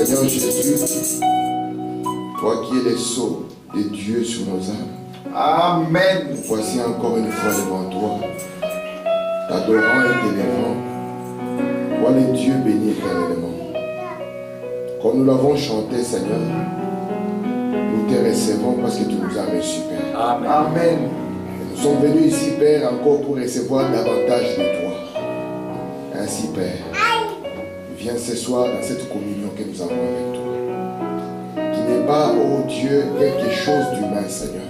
Seigneur Jésus, toi qui es le sceau de Dieu sur nos âmes. Amen. Voici encore une fois devant toi, t'adorant et t'élevant. Toi le Dieu béni éternellement. Comme nous l'avons chanté, Seigneur, nous te recevons parce que tu nous as reçus, Père. Amen. Amen. Et nous sommes venus ici, Père, encore pour recevoir davantage de toi. Ainsi, Père, viens ce soir dans cette communion que nous avons avec toi. Qui n'est pas, oh Dieu, quelque chose d'humain, Seigneur.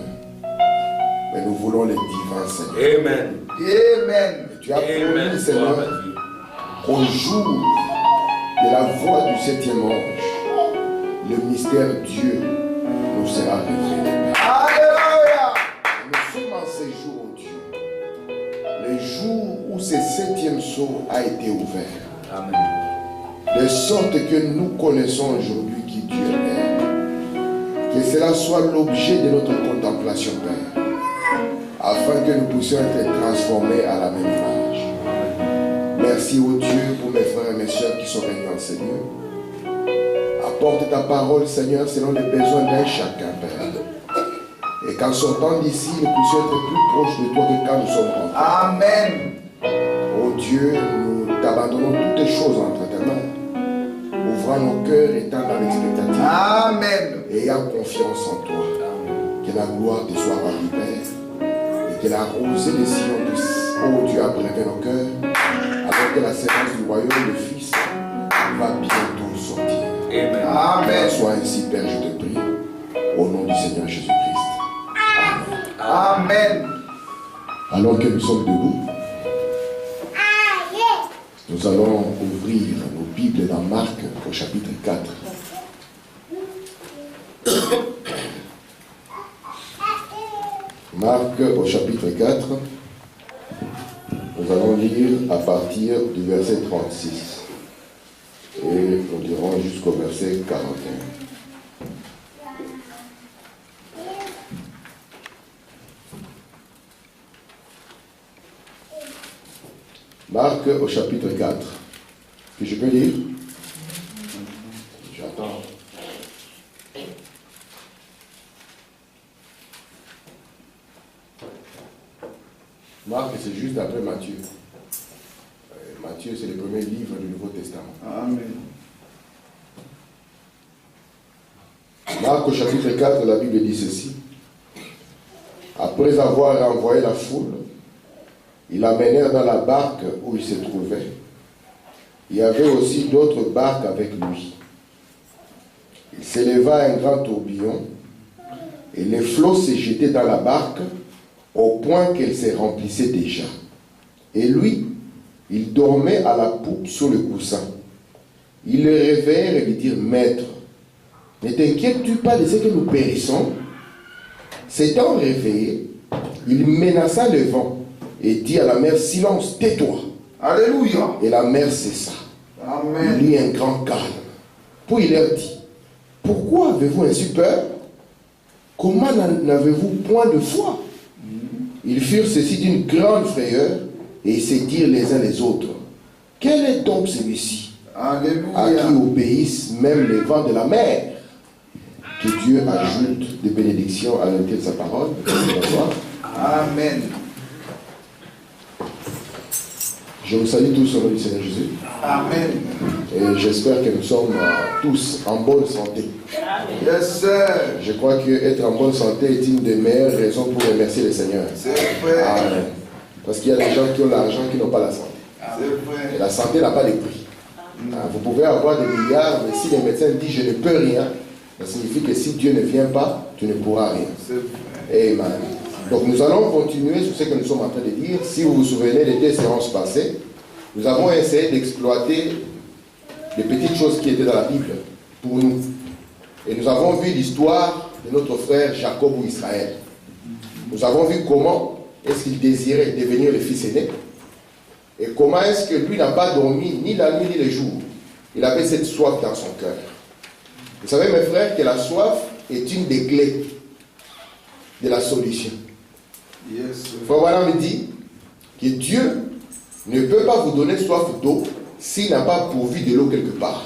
Mais nous voulons le divin, Seigneur. Amen. Amen. Et tu as promis, Seigneur, qu'au jour de la voix du 7e ange, le mystère Dieu nous sera révélé. Alléluia. Nous sommes en ce jour, oh Dieu, le jour où ce 7e sceau a été ouvert. Amen. De sorte que nous connaissons aujourd'hui qui Dieu est. Que cela soit l'objet de notre contemplation, Père, afin que nous puissions être transformés à la même image. Merci, ô Dieu, pour mes frères et mes soeurs qui sont réunis en ce lieu. Apporte ta parole, Seigneur, selon les besoins d'un chacun, Père. Et qu'en sortant d'ici, nous puissions être plus proches de toi que quand nous sommes rentrés. Amen. Ô Dieu, nous t'abandonnons toutes les choses entre tes mains. Ouvrant nos cœurs, étant dans l'expectative. Amen. Et ayant confiance en toi. Que la gloire te soit rendue, Père. Et que la rosée des sillons de ô Dieu a brevé nos cœurs. Avec que la séance du royaume de Fils va bientôt sortir. Amen. Amen. Sois ainsi, Père, je te prie. Au nom du Seigneur Jésus-Christ. Amen. Amen. Alors que nous sommes debout, nous allons ouvrir nos Bibles dans Marc au chapitre 4. Marc au chapitre 4, nous allons lire à partir du verset 36 et nous lirons jusqu'au verset 41. Marc au chapitre 4. Que je peux lire? J'attends. Marc, c'est juste après Matthieu. Matthieu, c'est le premier livre du Nouveau Testament. Amen. Marc au chapitre 4, la Bible dit ceci. Après avoir renvoyé la foule, ils l'amenèrent dans la barque où il se trouvait. Il y avait aussi d'autres barques avec lui. Il s'éleva un grand tourbillon et les flots se jetaient dans la barque au point qu'elle se remplissait déjà. Et lui, il dormait à la poupe sur le coussin. Ils le réveillèrent et lui dirent, Maître, ne t'inquiètes-tu pas de ce que nous périssons? S'étant réveillé, il menaça le vent et dit à la mer, silence, tais-toi. Alléluia. Et la mer cessa. Amen. Il eut un grand calme. Puis il leur dit, pourquoi avez-vous ainsi peur? Comment n'avez-vous point de foi? Ils furent saisis d'une grande frayeur et se dirent les uns les autres, quel est donc celui-ci Alléluia. à qui obéissent même les vents de la mer? Que Dieu ajoute des bénédictions à l'intérieur de sa parole. Amen. Je vous salue tous au nom du Seigneur Jésus. Amen. Et j'espère que nous sommes tous en bonne santé. Yes, sir. Je crois qu'être en bonne santé est une des meilleures raisons pour remercier le Seigneur. C'est vrai. Amen. Parce qu'il y a des gens qui ont l'argent qui n'ont pas la santé. C'est vrai. Et la santé n'a pas de prix. Vous pouvez avoir des milliards, mais si les médecins disent je ne peux rien, ça signifie que si Dieu ne vient pas, tu ne pourras rien. C'est vrai. Amen. Donc nous allons continuer sur ce que nous sommes en train de dire. Si vous vous souvenez des 2 séances passées, nous avons essayé d'exploiter les petites choses qui étaient dans la Bible pour nous. Et nous avons vu l'histoire de notre frère Jacob ou Israël. Nous avons vu comment est-ce qu'il désirait devenir le fils aîné. Et comment est-ce que lui n'a pas dormi ni la nuit ni le jour. Il avait cette soif dans son cœur. Vous savez mes frères que la soif est une des clés de la solution. Yes, sir. Frère Branham me dit que Dieu ne peut pas vous donner soif d'eau s'il n'a pas pourvu de l'eau quelque part.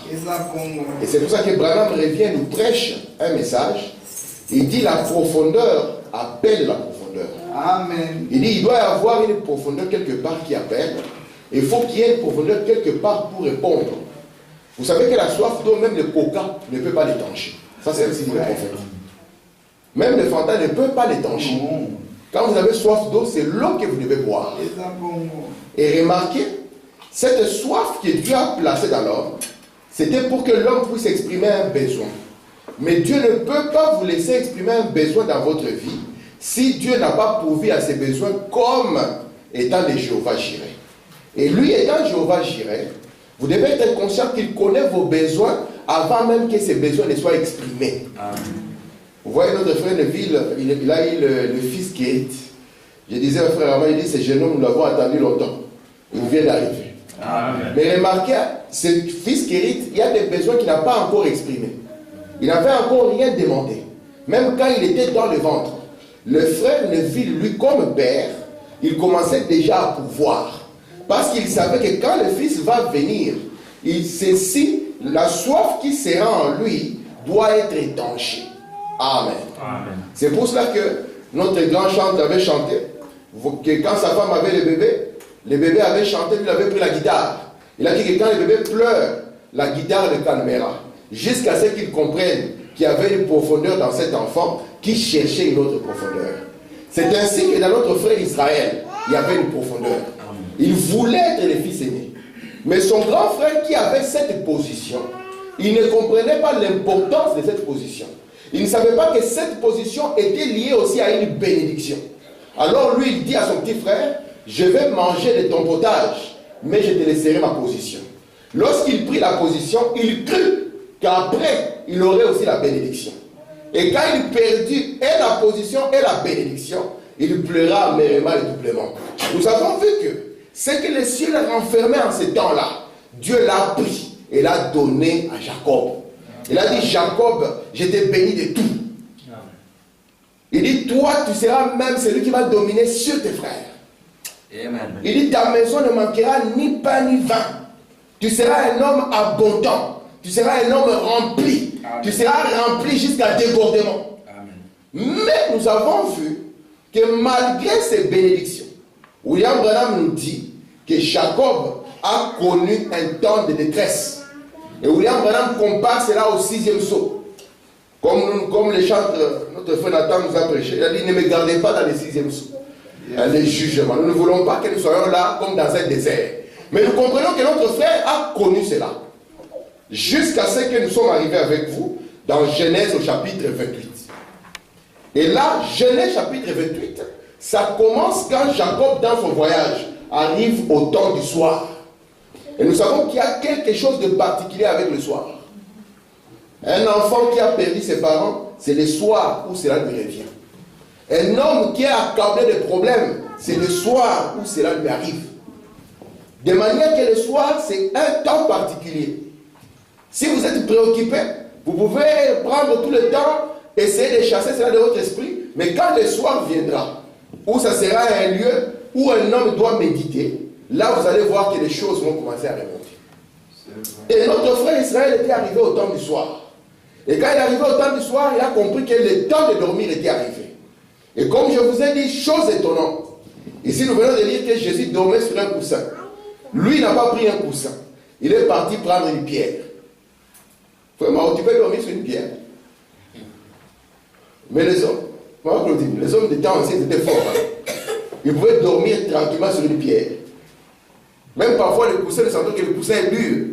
Et c'est pour ça que Branham revient, nous prêche un message. Il dit la profondeur appelle la profondeur. Amen. Il dit il doit y avoir une profondeur quelque part qui appelle. Il faut qu'il y ait une profondeur quelque part pour répondre. Vous savez que la soif d'eau, même le coca ne peut pas l'étancher. Ça c'est le signe du prophète. Même le Fanta ne peut pas l'étancher. Quand vous avez soif d'eau, c'est l'eau que vous devez boire. Et remarquez, cette soif que Dieu a placée dans l'homme, c'était pour que l'homme puisse exprimer un besoin. Mais Dieu ne peut pas vous laisser exprimer un besoin dans votre vie si Dieu n'a pas pourvu à ses besoins comme étant le Jéhovah Jireh. Et lui étant Jéhovah Jireh, vous devez être conscient qu'il connaît vos besoins avant même que ces besoins ne soient exprimés. Amen. Vous voyez notre frère Neville, il a eu le fils qui hérite. Je disais au frère avant, il dit, ce jeune homme, nous l'avons attendu longtemps. Il vient d'arriver. Mais remarquez, ce fils qui hérite, il y a des besoins qu'il n'a pas encore exprimés. Il n'avait encore rien demandé. Même quand il était dans le ventre, le frère Neville, lui, comme père, il commençait déjà à pouvoir. Parce qu'il savait que quand le fils va venir, il sait si la soif qui sera en lui doit être étanchée. Amen. Amen. C'est pour cela que notre grand chanteur avait chanté que quand sa femme avait le bébé avait chanté, lui il avait pris la guitare. Il a dit que quand le bébé pleure, la guitare le calmera. Jusqu'à ce qu'il comprenne qu'il y avait une profondeur dans cet enfant qui cherchait une autre profondeur. C'est ainsi que dans notre frère Israël, il y avait une profondeur. Il voulait être le fils aîné. Mais son grand frère qui avait cette position, il ne comprenait pas l'importance de cette position. Il ne savait pas que cette position était liée aussi à une bénédiction. Alors lui, il dit à son petit frère, je vais manger de ton potage, mais je te laisserai ma position. Lorsqu'il prit la position, il crut qu'après, il aurait aussi la bénédiction. Et quand il perdit et la position et la bénédiction, il pleura amèrement et doublement. Nous avons vu que ce que le ciel renfermait en ces temps-là, Dieu l'a pris et l'a donné à Jacob. Il a dit, Jacob, je t'ai béni de tout. Il dit, toi, tu seras même celui qui va dominer sur tes frères. Amen. Il dit, ta maison ne manquera ni pain ni vin. Tu seras un homme abondant. Tu seras un homme rempli. Amen. Tu seras rempli jusqu'à débordement. Amen. Mais nous avons vu que malgré ces bénédictions, William Branham nous dit que Jacob a connu un temps de détresse. Et William Branham compare cela au 6e sceau. Comme le chantre, notre frère Nathan nous a prêché. Il a dit, ne me gardez pas dans le 6e sceau. Les jugements. Nous ne voulons pas que nous soyons là comme dans un désert. Mais nous comprenons que notre frère a connu cela. Jusqu'à ce que nous sommes arrivés avec vous dans Genèse au chapitre 28. Et là, Genèse chapitre 28, ça commence quand Jacob, dans son voyage, arrive au temps du soir. Et nous savons qu'il y a quelque chose de particulier avec le soir. Un enfant qui a perdu ses parents, c'est le soir où cela lui revient. Un homme qui est accablé de problèmes, c'est le soir où cela lui arrive. De manière que le soir, c'est un temps particulier. Si vous êtes préoccupé, vous pouvez prendre tout le temps, essayer de chasser cela de votre esprit, mais quand le soir viendra, où ça sera un lieu où un homme doit méditer, là vous allez voir que les choses vont commencer à remonter. Et notre frère Israël était arrivé au temps du soir. Et quand il est arrivé au temps du soir, il a compris que le temps de dormir était arrivé. Et comme je vous ai dit, chose étonnante. Ici nous venons de lire que Jésus dormait sur un coussin. Lui n'a pas pris un coussin. Il est parti prendre une pierre. Vraiment, tu peux dormir sur une pierre. Mais les hommes, les hommes des temps anciens étaient forts. Hein. Ils pouvaient dormir tranquillement sur une pierre. Même parfois, le coussin, nous sentons que le coussin est dur.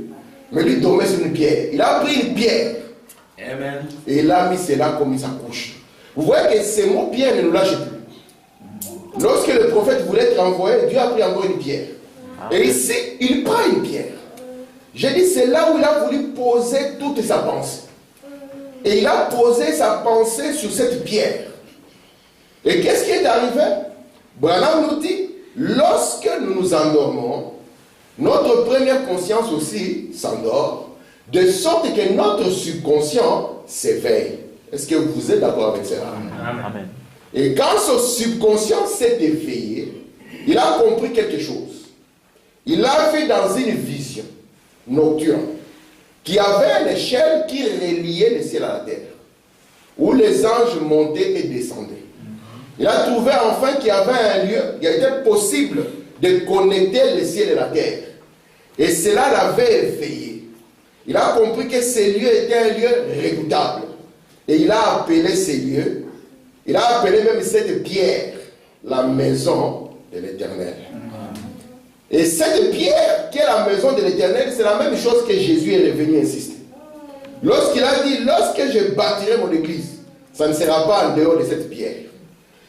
Mais lui dormait sur une pierre. Il a pris une pierre. Amen. Et il a mis cela comme sa couche. Vous voyez que ces mots pierre ne nous lâchent plus. Lorsque le prophète voulait être envoyé, Dieu a pris encore une pierre. Et ici, il prend une pierre. J'ai dit, c'est là où il a voulu poser toute sa pensée. Et il a posé sa pensée sur cette pierre. Et qu'est-ce qui est arrivé? Branham nous dit, lorsque nous nous endormons, notre première conscience aussi s'endort, de sorte que notre subconscient s'éveille. Est-ce que vous êtes d'accord avec cela? Amen. Et quand ce subconscient s'est éveillé, il a compris quelque chose. Il a vu dans une vision nocturne qui avait une échelle qui reliait le ciel à la terre, où les anges montaient et descendaient. Il a trouvé enfin qu'il y avait un lieu, il était possible de connecter le ciel et la terre. Et cela l'avait effrayé. Il a compris que ce lieu était un lieu redoutable. Et il a appelé ce lieu, il a appelé même cette pierre, la maison de l'Éternel. Et cette pierre, qui est la maison de l'Éternel, c'est la même chose que Jésus est revenu insister. Lorsqu'il a dit, lorsque je bâtirai mon église, ça ne sera pas en dehors de cette pierre.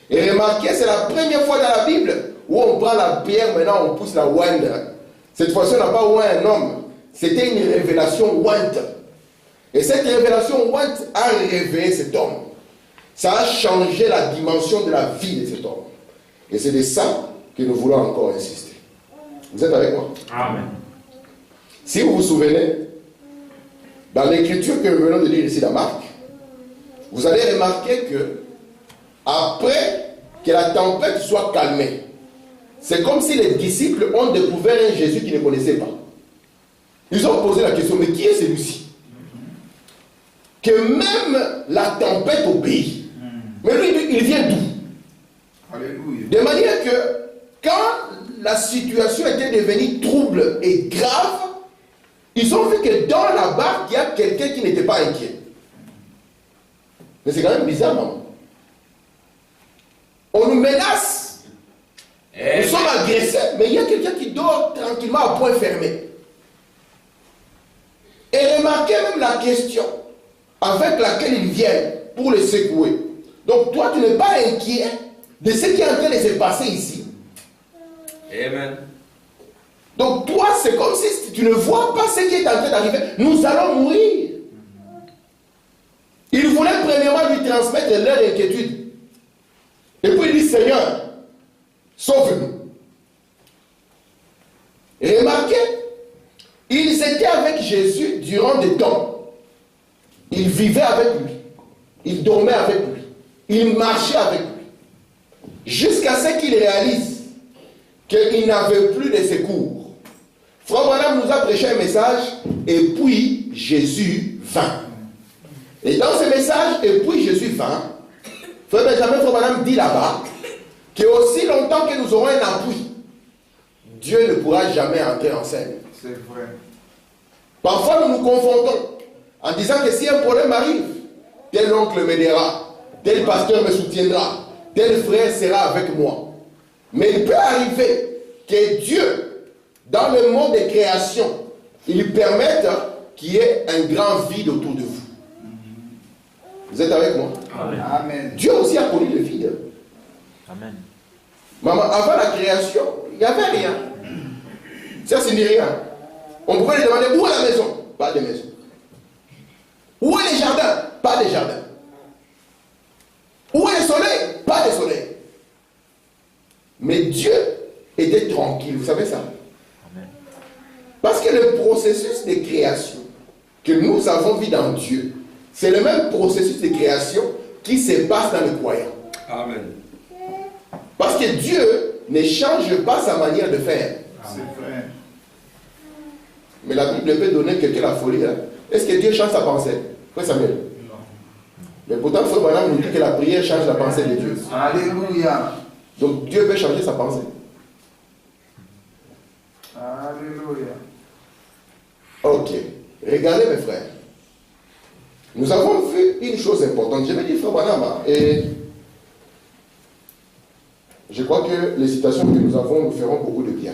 Et remarquez, c'est la première fois dans la Bible où on prend la pierre, maintenant on pousse la oindre. Cette fois-ci, on n'a pas oint un homme. C'était une révélation ointe. Et cette révélation ointe a réveillé cet homme. Ça a changé la dimension de la vie de cet homme. Et c'est de ça que nous voulons encore insister. Vous êtes avec moi? Amen. Si vous vous souvenez, dans l'écriture que nous venons de lire ici dans Marc, vous allez remarquer que après que la tempête soit calmée, c'est comme si les disciples ont découvert un Jésus qu'ils ne connaissaient pas. Ils ont posé la question, mais qui est celui-ci? Que même la tempête obéit. Mais lui, il vient d'où? Alléluia. De manière que quand la situation était devenue trouble et grave, ils ont vu que dans la barque, il y a quelqu'un qui n'était pas inquiet. Mais c'est quand même bizarre, non? On nous menace. Nous sommes agressés, mais il y a quelqu'un qui dort tranquillement à point fermé. Et remarquez même la question avec laquelle ils viennent pour les secouer. Donc toi, tu n'es pas inquiet de ce qui est en train de se passer ici. Amen. Donc toi, c'est comme si tu ne vois pas ce qui est en train d'arriver. Nous allons mourir. Ils voulaient premièrement lui transmettre leur inquiétude. Et puis il dit, Seigneur, sauve-nous. Et remarquez, ils étaient avec Jésus durant des temps. Ils vivaient avec lui. Ils dormaient avec lui. Ils marchaient avec lui. Jusqu'à ce qu'ils réalisent qu'il n'avait plus de secours. Frère Branham nous a prêché un message, et puis Jésus vint. Et dans ce message, et puis Jésus vint, Frère Benjamin, Frère Branham dit là-bas, que aussi longtemps que nous aurons un appui, Dieu ne pourra jamais entrer en scène. C'est vrai. Parfois nous nous confrontons en disant que si un problème arrive, tel oncle m'aidera, tel pasteur me soutiendra, tel frère sera avec moi. Mais il peut arriver que Dieu, dans le monde de création, il permette qu'il y ait un grand vide autour de vous. Vous êtes avec moi? Amen. Dieu aussi a connu le vide. Amen. Maman, avant la création, il n'y avait rien. Ça, c'est ni rien. On pouvait lui demander où est la maison? Pas de maison. Où est le jardin? Pas de jardin. Où est le soleil? Pas de soleil. Mais Dieu était tranquille, vous savez ça? Amen. Parce que le processus de création que nous avons vu dans Dieu, c'est le même processus de création qui se passe dans le croyant. Amen. Parce que Dieu ne change pas sa manière de faire. C'est vrai. Mais la Bible peut donner quelqu'un la folie. Hein? Est-ce que Dieu change sa pensée? Frère Samuel? Non. Mais pourtant, Frère Branham nous dit que la prière change la pensée de Dieu. Alléluia. Donc Dieu peut changer sa pensée. Alléluia. Ok. Regardez mes frères. Nous avons vu une chose importante. Je vais dire Frère Branham, et je crois que les citations que nous avons nous feront beaucoup de bien.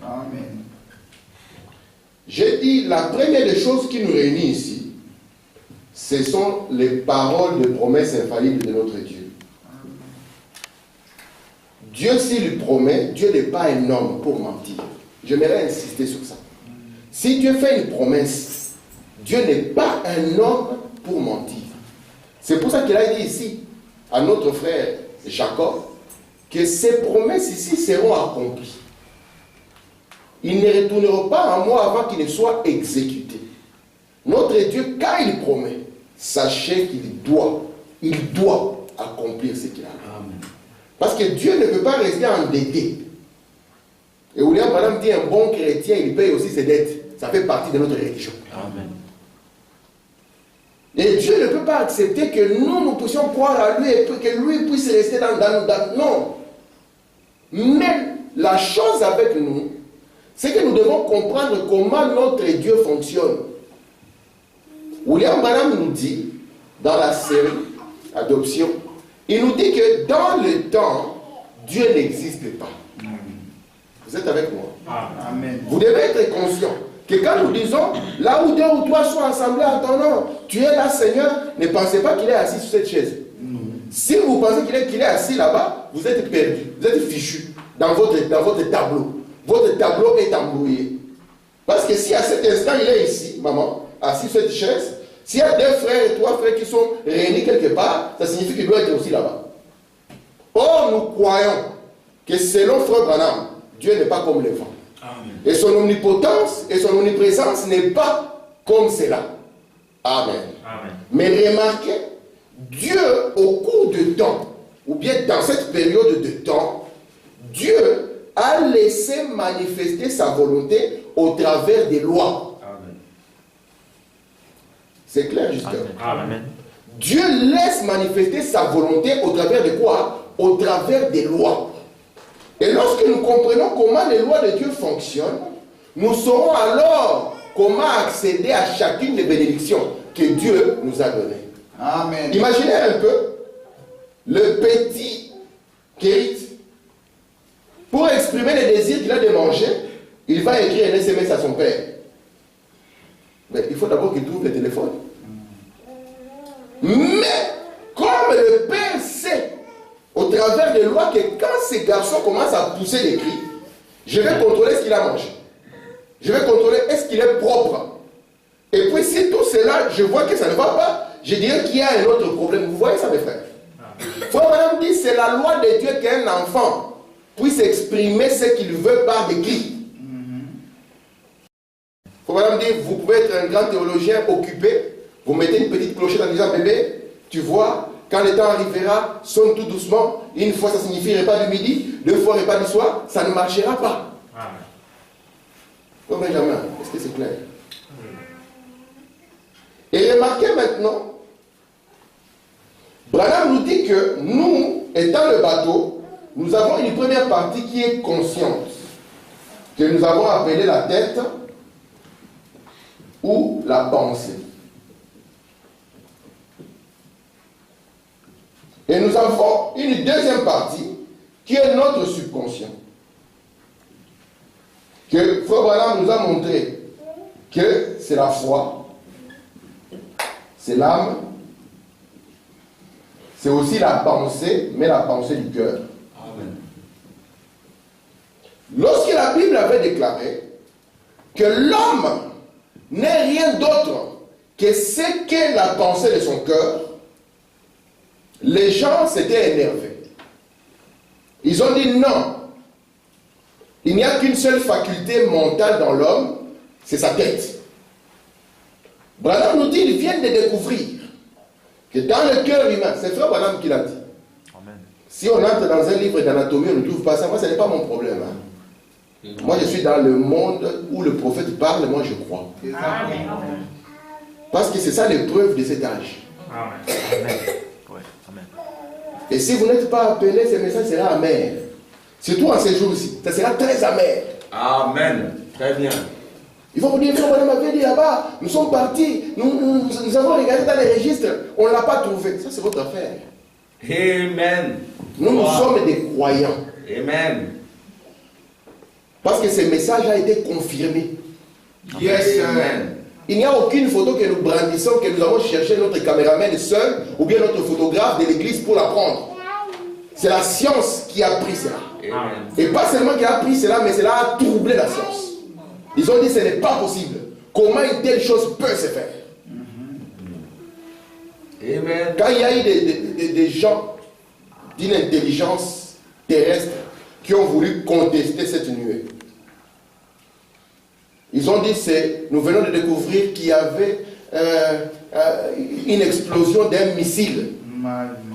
Amen. J'ai dit, la première des choses qui nous réunit ici, ce sont les paroles de promesses infaillibles de notre Dieu. Dieu, s'il promet, Dieu n'est pas un homme pour mentir. J'aimerais insister sur ça. Si Dieu fait une promesse, Dieu n'est pas un homme pour mentir. C'est pour ça qu'il a dit ici à notre frère Jacob que ces promesses ici seront accomplies. Ils ne retourneront pas à moi avant qu'ils ne soient exécutés. Notre Dieu, quand il promet, sachez qu'il doit accomplir ce qu'il a. Amen. Parce que Dieu ne peut pas rester endetté. Et William Branham dit un bon chrétien, il paye aussi ses dettes. ça fait partie de notre religion. Amen. Et Dieu ne peut pas accepter que nous puissions croire à lui et que lui puisse rester dans non. Mais la chose avec nous, c'est que nous devons comprendre comment notre Dieu fonctionne. William Branham nous dit, dans la série Adoption, il nous dit que dans le temps, Dieu n'existe pas. Vous êtes avec moi? Amen. Vous devez être conscient que quand nous disons, là où deux ou trois sont assemblés en ton nom, tu es là, Seigneur, ne pensez pas qu'il est assis sur cette chaise. Si vous pensez qu'il est assis là-bas, vous êtes perdu, vous êtes fichu dans votre tableau. Votre tableau est embrouillé. Parce que si à cet instant il est ici, maman, assis sur cette chaise, s'il y a deux frères et trois frères qui sont réunis quelque part, ça signifie qu'il doit être aussi là-bas. Or, nous croyons que selon Frère Branham, Dieu n'est pas comme les vents. Et son omnipotence et son omniprésence n'est pas comme cela. Amen. Amen. Mais remarquez, Dieu, au cours de temps, ou bien dans cette période de temps, Dieu a laissé manifester sa volonté au travers des lois. Amen. C'est clair, jusqu'à Amen. Dieu laisse manifester sa volonté au travers de quoi? Au travers des lois. Et lorsque nous comprenons comment les lois de Dieu fonctionnent, nous saurons alors comment accéder à chacune des bénédictions que Dieu nous a données. Amen. Imaginez un peu le petit Kérit. Pour exprimer les désirs qu'il a de manger, il va écrire un SMS à son père. Mais il faut d'abord qu'il trouve le téléphone. Mais comme le père sait au travers des lois que quand ces garçons commencent à pousser des cris, je vais contrôler ce qu'il a mangé. Je vais contrôler est-ce qu'il est propre. Et puis si tout cela, je vois que ça ne va pas, je dirais qu'il y a un autre problème. Vous voyez ça, mes frères? Frère Madame dit, c'est la loi de Dieu qu'un enfant puisse exprimer ce qu'il veut par des cris. Frère Madame dit, vous pouvez être un grand théologien occupé, vous mettez une petite clochette en disant, bébé, tu vois, quand le temps arrivera, sonne tout doucement. Une fois, ça signifie repas du midi. Deux fois, repas du soir. Ça ne marchera pas. Oh Benjamin, est-ce que c'est clair? Et remarquez maintenant, Branham nous dit que nous, étant le bateau, nous avons une première partie qui est consciente, que nous avons appelée la tête ou la pensée. Et nous avons une deuxième partie qui est notre subconscient. Que Frère Branham nous a montré que c'est la foi, c'est l'âme, c'est aussi la pensée, mais la pensée du cœur. Amen. Lorsque la Bible avait déclaré que l'homme n'est rien d'autre que ce qu'est la pensée de son cœur, les gens s'étaient énervés. Ils ont dit non. Il n'y a qu'une seule faculté mentale dans l'homme, c'est sa tête. Branham nous dit, ils viennent de découvrir que dans le cœur humain, c'est Frère Branham qui l'a dit. Amen. Si on entre dans un livre d'anatomie, on ne trouve pas ça. Moi, ce n'est pas mon problème. Moi, je suis dans le monde où le prophète parle, moi, je crois. Amen. Parce que c'est ça l'épreuve de cet âge. Amen. Ouais. Amen. Et si vous n'êtes pas appelé, ce message sera amer. Surtout en ces jours-ci. Ça sera très amer. Amen. Très bien. Ils vont vous dire, Frère Branham avait dit là-bas, nous sommes partis, nous avons regardé dans les registres, on ne l'a pas trouvé. Ça, c'est votre affaire. Amen. Nous Wow. sommes des croyants. Amen. Parce que ce message a été confirmé. Yes, sir. Amen. Il n'y a aucune photo que nous brandissons, que nous avons cherché notre caméraman seul, ou bien notre photographe de l'église pour la prendre. C'est la science qui a pris cela. Amen. Et pas seulement qui a pris cela, mais cela a troublé la science. Ils ont dit ce n'est pas possible. Comment une telle chose peut se faire? Amen. Quand il y a eu des gens d'une intelligence terrestre qui ont voulu contester cette nuée, ils ont dit, nous venons de découvrir qu'il y avait une explosion d'un missile.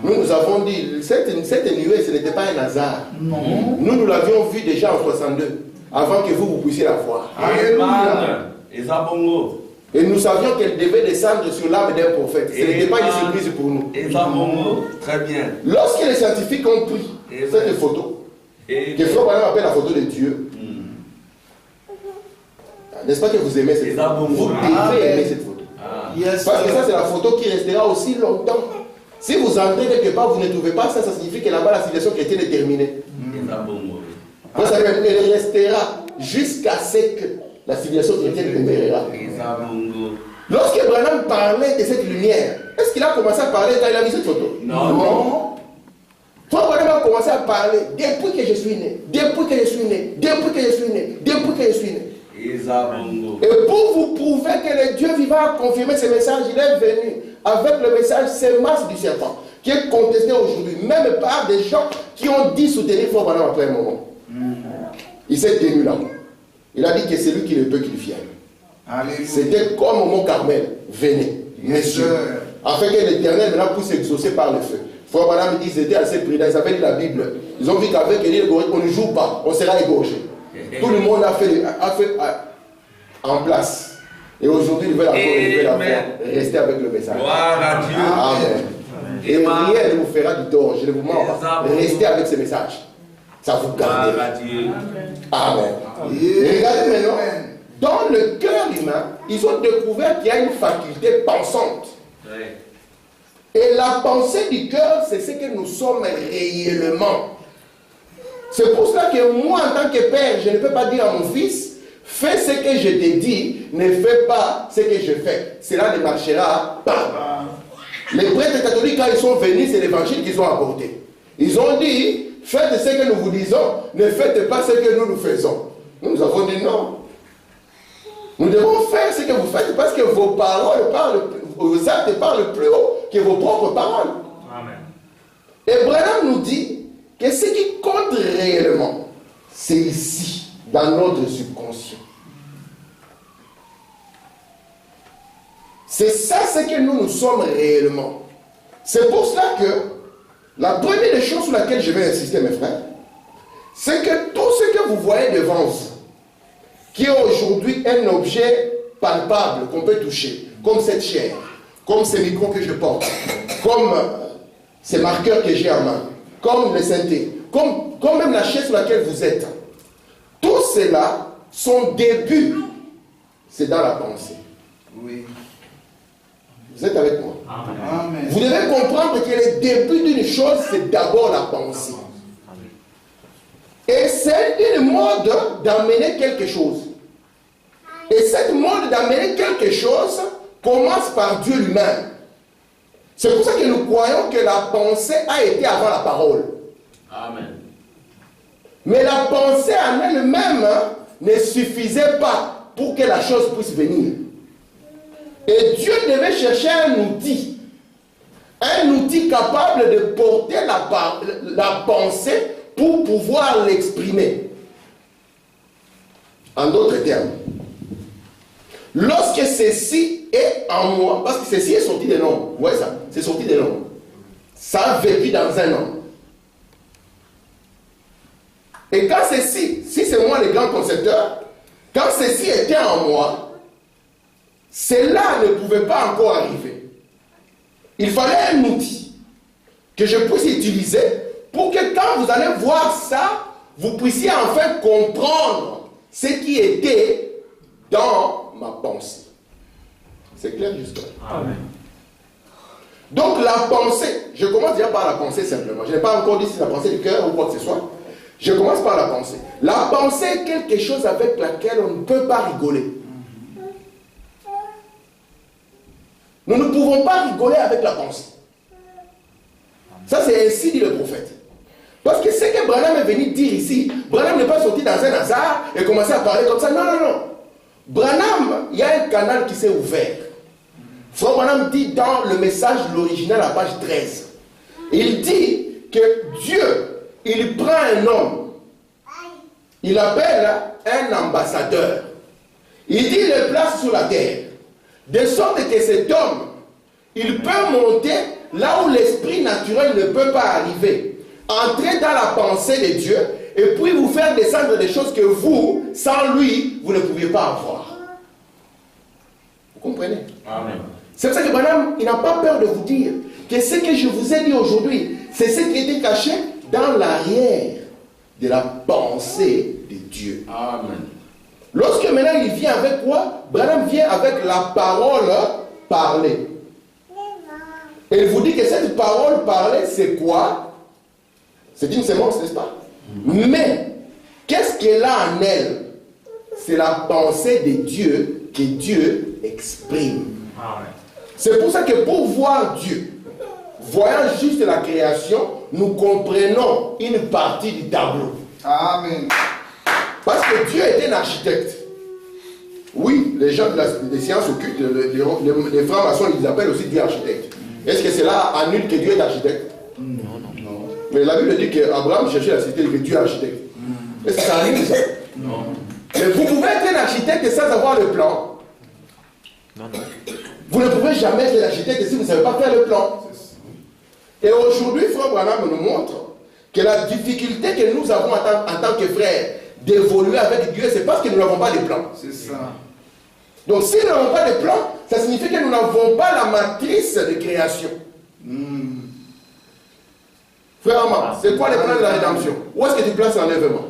Nous avons dit, cette nuée, ce n'était pas un hasard. Non. Nous l'avions vu déjà en 62, avant que vous puissiez la voir. Alléluia. Ezabongo. Et nous savions qu'elle devait descendre sur l'âme d'un prophète. Ce n'était pas une Amen. surprise pour nous. Ezabongo. Très bien. Lorsque les scientifiques ont pris Amen. cette photo, que Frère Branham appelle la photo de Dieu, n'est-ce pas que vous aimez cette photo? Ezabongo. Vous devez aimer cette photo. Ah. Yes, Parce que sir. ça, c'est la photo qui restera aussi longtemps. Si vous entrez quelque part, vous ne trouvez pas ça, ça signifie que là-bas, la civilisation chrétienne est terminée. Ezabongo. Donc, ça elle restera jusqu'à ce que la civilisation chrétienne demeurera. Ezabongo. Lorsque Branham parlait de cette lumière, est-ce qu'il a commencé à parler quand il a vu cette photo? Non. Frère Branham a commencé à parler depuis que je suis né, depuis que je suis né, depuis que je suis né, depuis que je suis né. Ezabongo. Et pour vous prouver que le Dieu vivant a confirmé ce message, il est venu avec le message sémence du serpent, qui est contesté aujourd'hui, même par des gens qui ont dit soutenir Frère Branham après un moment. Il s'est tenu là. Il a dit que c'est lui qui ne peut qu'il vienne. Alléluia. C'était comme au mont Carmel. Venez, messieurs. sir. Afin que l'Éternel maintenant puisse s'exaucer par le feu. Frère Branham dit, ils étaient assez prudents, ils avaient lu la Bible. Ils ont vu qu'avec l'île, on ne joue pas, on sera égorgé. Tout le monde a fait en place. Et aujourd'hui, ils veulent encore élever la foi. Rester avec le message. Gloire à Dieu. Amen. Et rien ne vous fera du tort, je ne vous mens pas. Restez avec ce message. Ça vous Gloire garde. à Dieu. Amen. Yeah. Et regardez maintenant, Amen. dans le cœur humain, ils ont découvert qu'il y a une faculté pensante. Ouais. Et la pensée du cœur, c'est ce que nous sommes réellement. C'est pour cela que moi, en tant que père, je ne peux pas dire à mon fils, fais ce que je te dis, ne fais pas ce que je fais. Cela ne marchera pas. Les prêtres catholiques, quand ils sont venus, c'est l'évangile qu'ils ont apporté. Ils ont dit, faites ce que nous vous disons, ne faites pas ce que nous faisons. Nous avons dit non. Nous devons faire ce que vous faites parce que vos paroles parlent, vos actes parlent plus haut que vos propres paroles. Amen. Et Branham nous dit que ce qui compte réellement, c'est ici, dans notre subconscient. C'est ça ce que nous sommes réellement. C'est pour cela que la première des choses sur laquelle je vais insister, mes frères, c'est que tout ce que vous voyez devant vous, qui est aujourd'hui un objet palpable qu'on peut toucher, comme cette chair, comme ces micros que je porte, comme ces marqueurs que j'ai en main, comme les synthés, comme même la chaise sur laquelle vous êtes. Tout cela, son début, c'est dans la pensée. Oui. Vous êtes avec moi? Amen. Vous devez comprendre que le début d'une chose, c'est d'abord la pensée. Et c'est une mode d'amener quelque chose. Et cette mode d'amener quelque chose commence par Dieu lui-même. C'est pour ça que nous croyons que la pensée a été avant la parole. Amen. Mais la pensée en elle-même ne suffisait pas pour que la chose puisse venir. Et Dieu devait chercher un outil capable de porter la pensée pour pouvoir l'exprimer. En d'autres termes, lorsque ceci est en moi, parce que ceci est sorti de l'homme, vous voyez ça, c'est sorti de l'homme, ça a vécu dans un homme. Et quand ceci, si c'est moi le grand concepteur, quand ceci était en moi, cela ne pouvait pas encore arriver. Il fallait un outil que je puisse utiliser pour que quand vous allez voir ça, vous puissiez enfin comprendre ce qui était dans ma pensée. C'est clair jusqu'à là? Amen. Donc la pensée, je commence déjà par la pensée simplement. Je n'ai pas encore dit si c'est la pensée du cœur ou quoi que ce soit. Je commence par la pensée. La pensée est quelque chose avec laquelle on ne peut pas rigoler. Nous ne pouvons pas rigoler avec la pensée. Ça, c'est ainsi dit le prophète. Parce que ce que Branham est venu dire ici, Branham n'est pas sorti dans un hasard et commencé à parler comme ça. Non, non, non. Branham, il y a un canal qui s'est ouvert. Frère Branham dit dans le message, l'original, à page 13, il dit que Dieu, il prend un homme, il appelle un ambassadeur, il dit, il le place sur la terre, de sorte que cet homme, il peut monter là où l'esprit naturel ne peut pas arriver, entrer dans la pensée de Dieu, et puis vous faire descendre des choses que vous, sans lui, vous ne pouviez pas avoir. Comprenez? Amen. C'est pour ça que Branham, il n'a pas peur de vous dire que ce que je vous ai dit aujourd'hui, c'est ce qui était caché dans l'arrière de la pensée de Dieu. Amen. Lorsque maintenant il vient avec quoi? Branham vient avec la parole parlée. Et il vous dit que cette parole parlée, c'est quoi? C'est une sémence, n'est-ce pas? Mais, qu'est-ce qu'elle a en elle? C'est la pensée de Dieu que Dieu exprime. Amen. C'est pour ça que pour voir Dieu, voyant juste la création, nous comprenons une partie du tableau. Amen. Parce que Dieu est un architecte. Oui, les gens des sciences occultes, les francs-maçons, ils appellent aussi Dieu architecte. Est-ce que cela annule que Dieu est architecte? Non. Mais la Bible dit qu'Abraham cherchait la cité que Dieu est architecte. Est-ce que ça annule ça? Non. Mais vous pouvez être un architecte sans avoir le plan. Non. Vous ne pouvez jamais être l'architecte si vous ne savez pas faire le plan. Et aujourd'hui, Frère Branham nous montre que la difficulté que nous avons en tant que frères d'évoluer avec Dieu, c'est parce que nous n'avons pas de plan. C'est ça. Donc si nous n'avons pas de plan, ça signifie que nous n'avons pas la matrice de création. Frère Armand, c'est quoi les plans de la rédemption? Où est-ce que tu places l'enlèvement?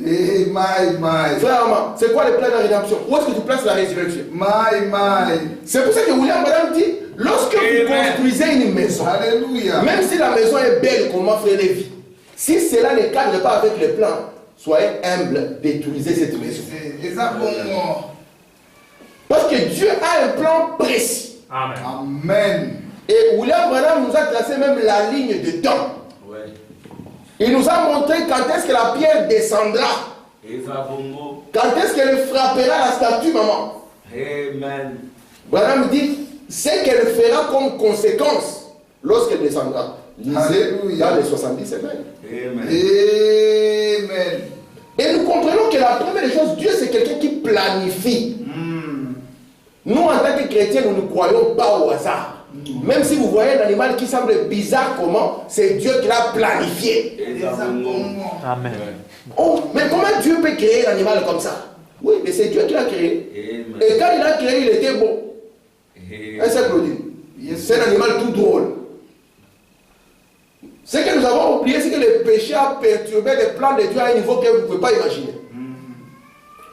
Eh, my. Frère Armand, c'est quoi les plans de la rédemption? Où est-ce que tu places la résurrection? My. C'est pour ça que William Branham dit, lorsque vous construisez une maison, Alléluia. même si la maison est belle comme Frère Lévi, si cela ne cadre pas avec les plans, soyez humble d'utiliser cette maison. C'est exactement. Parce que Dieu a un plan précis. Amen. Amen. Et William Branham nous a tracé même la ligne de temps. Ouais. Il nous a montré quand est-ce que la pierre descendra. Ezabongo. Quand est-ce qu'elle frappera la statue, maman. Amen. Branham dit ce qu'elle fera comme conséquence lorsqu'elle descendra. Lisez Alléluia. dans les 70 semaines. Amen. Amen. Et nous comprenons que la première des choses, Dieu c'est quelqu'un qui planifie. Nous en tant que chrétiens, nous ne croyons pas au hasard. Même si vous voyez un animal qui semble bizarre comment, c'est Dieu qui l'a planifié. Exactement. Amen. Oh, mais comment Dieu peut créer un animal comme ça? Oui, mais c'est Dieu qui l'a créé. Amen. Et quand il l'a créé, il était beau. Est-ce que Claudine? C'est un animal tout drôle. Ce que nous avons oublié, c'est que le péché a perturbé les plans de Dieu à un niveau que vous ne pouvez pas imaginer.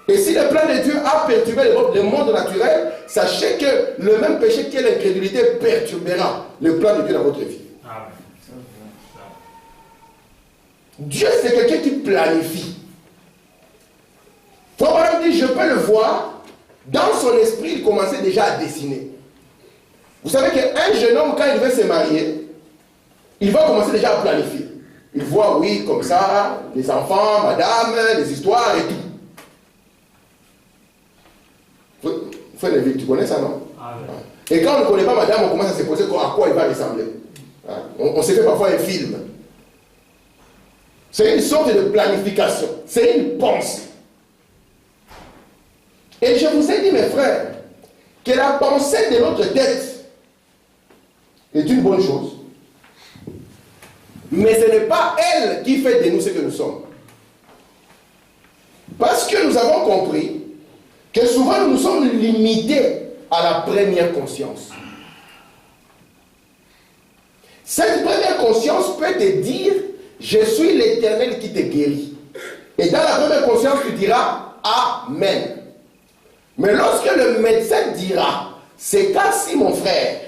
Et si le plan de Dieu a perturbé le monde naturel, sachez que le même péché qui est l'incrédulité perturbera le plan de Dieu dans votre vie. Amen. Dieu, c'est quelqu'un qui planifie. Frère dit, je peux le voir, dans son esprit, il commençait déjà à dessiner. Vous savez qu'un jeune homme, quand il veut se marier, il va commencer déjà à planifier. Il voit, oui, comme ça, les enfants, madame, les histoires et tout. Frère Lévi, tu connais ça, non? Amen. Et quand on ne connaît pas madame, on commence à se poser à quoi il va ressembler. On se fait parfois un film. C'est une sorte de planification. C'est une pensée. Et je vous ai dit, mes frères, que la pensée de notre tête est une bonne chose. Mais ce n'est pas elle qui fait de nous ce que nous sommes. Parce que nous avons compris que souvent nous sommes limités à la première conscience. Cette première conscience peut te dire, je suis l'Éternel qui te guérit. Et dans la première conscience, tu diras, Amen. Mais lorsque le médecin dira, c'est ainsi mon frère,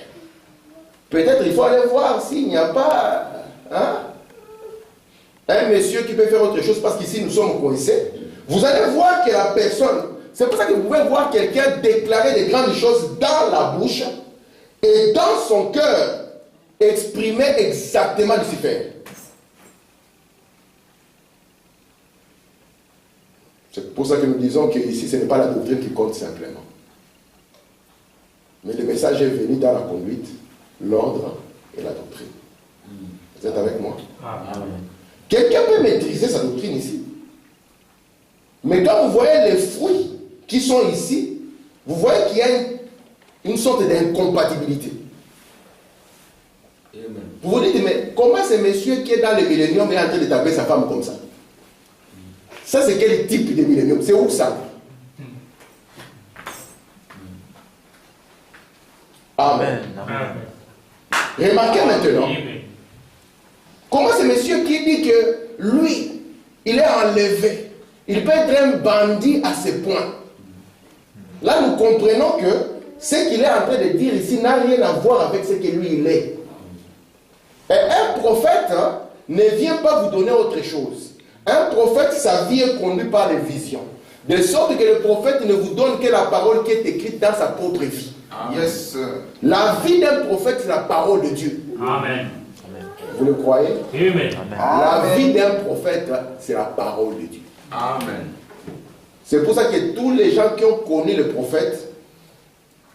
peut-être il faut aller voir s'il n'y a pas un monsieur qui peut faire autre chose, parce qu'ici nous sommes coincés. Vous allez voir que la personne, c'est pour ça que vous pouvez voir quelqu'un déclarer de grandes choses dans la bouche et dans son cœur exprimer exactement Lucifer. C'est pour ça que nous disons qu'ici ce n'est pas la doctrine qui compte simplement. Mais le message est venu dans la conduite, l'ordre et la doctrine. Vous êtes avec moi? Amen. Quelqu'un peut maîtriser sa doctrine ici. Mais quand vous voyez les fruits qui sont ici, vous voyez qu'il y a une sorte d'incompatibilité. Vous vous dites, mais comment ce monsieur qui est dans le millénium est en train de taper sa femme comme ça? Ça, c'est quel type de millénium? C'est où ça? Amen. Amen. Remarquez maintenant, Amen. comment ce monsieur qui dit que lui, il est enlevé, il peut être un bandit à ce point. Là, nous comprenons que ce qu'il est en train de dire ici n'a rien à voir avec ce que lui, il est. Et un prophète ne vient pas vous donner autre chose. Un prophète, sa vie est conduite par les visions. De sorte que le prophète ne vous donne que la parole qui est écrite dans sa propre vie. Yes, sir. La vie d'un prophète, c'est la parole de Dieu. Amen. Vous le croyez? Amen. La vie d'un prophète, c'est la parole de Dieu. Amen. C'est pour ça que tous les gens qui ont connu le prophète,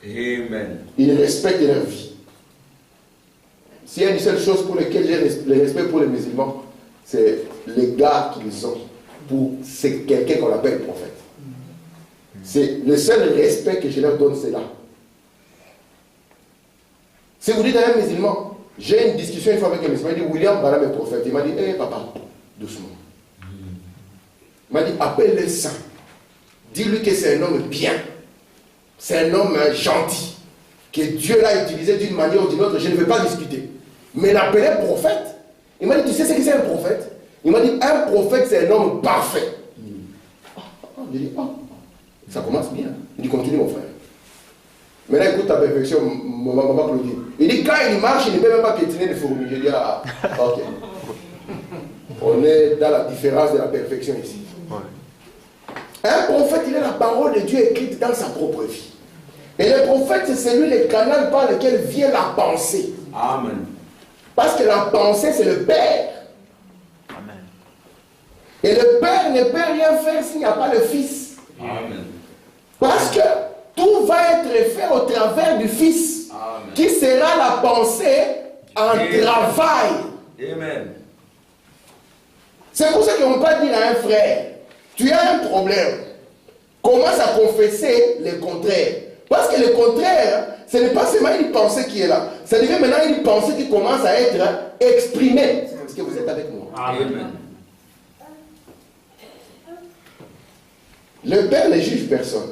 Amen. ils respectent leur vie. S'il y a une seule chose pour laquelle j'ai le respect pour les musulmans, c'est les gars qu'ils ont pour quelqu'un qu'on appelle prophète. C'est le seul respect que je leur donne, c'est là. Si vous dites à un musulman, j'ai une discussion une fois avec un musulman, il dit William Branham est prophète. Il m'a dit, hé papa, doucement. Il m'a dit, appelle-le saint. Dis-lui que c'est un homme bien. C'est un homme gentil. Que Dieu l'a utilisé d'une manière ou d'une autre. Je ne vais pas discuter. Mais l'appelait prophète. Il m'a dit, tu sais ce que c'est un prophète? Il m'a dit, un prophète, c'est un homme parfait. Je dis, ça commence bien. Il dit, continue mon frère. Maintenant, écoute ta perfection, maman Claudine. Il dit, quand il marche, il ne peut même pas piétiner les fourmis. Je dis, ok. On est dans la différence de la perfection ici. Un prophète, il a la parole de Dieu écrite dans sa propre vie. Et le prophète, c'est celui, le canal par lequel vient la pensée. Amen. Parce que la pensée, c'est le Père. Amen. Et le Père ne peut rien faire s'il n'y a pas le Fils. Amen. Parce que tout va être fait au travers du Fils, Amen. qui sera la pensée en Amen. travail. Amen. C'est pour ça qu'on peut dire à un frère, tu as un problème, commence à confesser le contraire. Parce que le contraire, ce n'est pas seulement une pensée qui est là, ça devient maintenant une pensée qui commence à être exprimée. Est-ce que vous êtes avec moi? Amen. Le Père ne juge personne.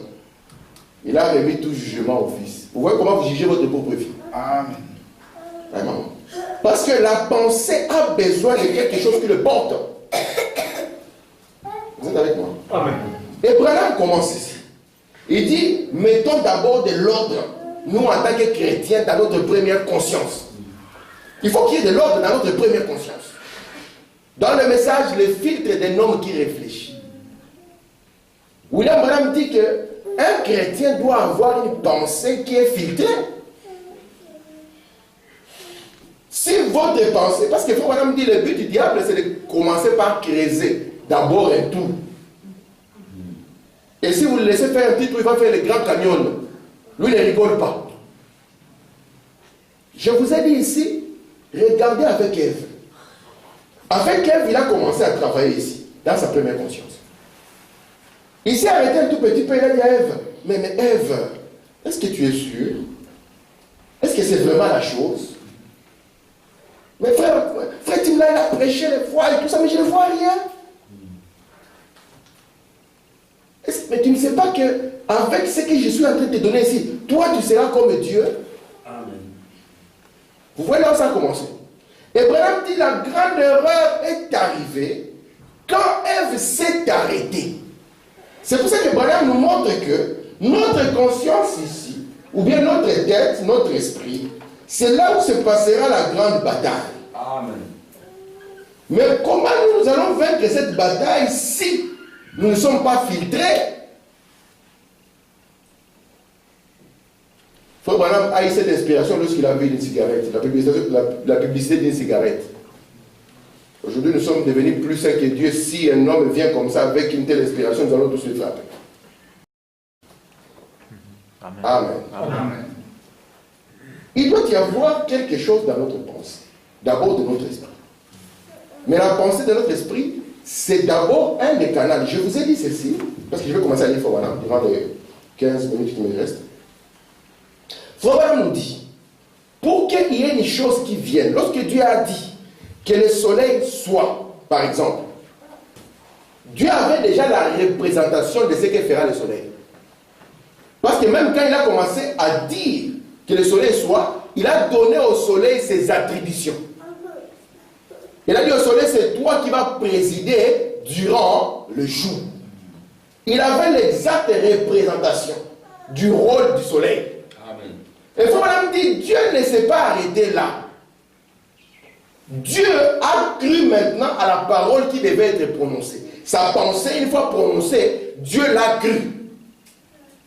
Il a remis tout jugement au Fils. Vous voyez comment vous jugez votre propre vie? Amen. Vraiment. Parce que la pensée a besoin de quelque chose qui le porte. Vous êtes avec moi? Amen. Et Branham commence ici. Il dit, mettons d'abord de l'ordre, nous en tant que chrétiens, dans notre première conscience. Il faut qu'il y ait de l'ordre dans notre première conscience. Dans le message, le filtre d'un homme qui réfléchit. William Branham dit qu'un chrétien doit avoir une pensée qui est filtrée. Si votre pensée, parce qu'il faut Branham dire, le but du diable, c'est de commencer par creuser d'abord un tout. Et si vous le laissez faire un petit trou, il va faire le grand canyon. Lui ne rigole pas. Je vous ai dit ici, regardez avec Ève. Avec Ève, il a commencé à travailler ici, dans sa première conscience. Il s'est arrêté un tout petit peu, il a dit à Ève, mais Ève, est-ce que tu es sûr? Est-ce que c'est vraiment la chose? Mais frère Timla, il a prêché les fois et tout ça, mais je ne vois rien. Mais tu ne sais pas qu'avec ce que je suis en train de te donner ici, toi tu seras comme Dieu. Amen. Vous voyez là où ça a commencé. Et Branham dit la grande erreur est arrivée quand Ève s'est arrêtée. C'est pour ça que Branham nous montre que notre conscience ici, ou bien notre tête, notre esprit, c'est là où se passera la grande bataille. Amen. Mais comment nous allons vaincre cette bataille si nous ne sommes pas filtrés? Frère Branham a eu cette inspiration lorsqu'il a vu une cigarette, la publicité d'une cigarette. Aujourd'hui, nous sommes devenus plus saints que Dieu. Si un homme vient comme ça avec une telle inspiration, nous allons tous le frapper. Amen. Amen. Amen. Il doit y avoir quelque chose dans notre pensée. D'abord de notre esprit. Mais la pensée de notre esprit, c'est d'abord un des canaux. Je vous ai dit ceci, parce que je vais commencer à lire Frère Branham durant les 15 minutes qui me restent. Frère Branham nous dit, pour qu'il y ait une chose qui vienne, lorsque Dieu a dit que le soleil soit, par exemple, Dieu avait déjà la représentation de ce que fera le soleil. Parce que même quand il a commencé à dire que le soleil soit, il a donné au soleil ses attributions. Il a dit au soleil, c'est toi qui vas présider durant le jour. Il avait l'exacte représentation du rôle du soleil. Amen. Et il faut madame dire, Dieu ne s'est pas arrêté là. Dieu a cru maintenant à la parole qui devait être prononcée. Sa pensée, une fois prononcée, Dieu l'a cru.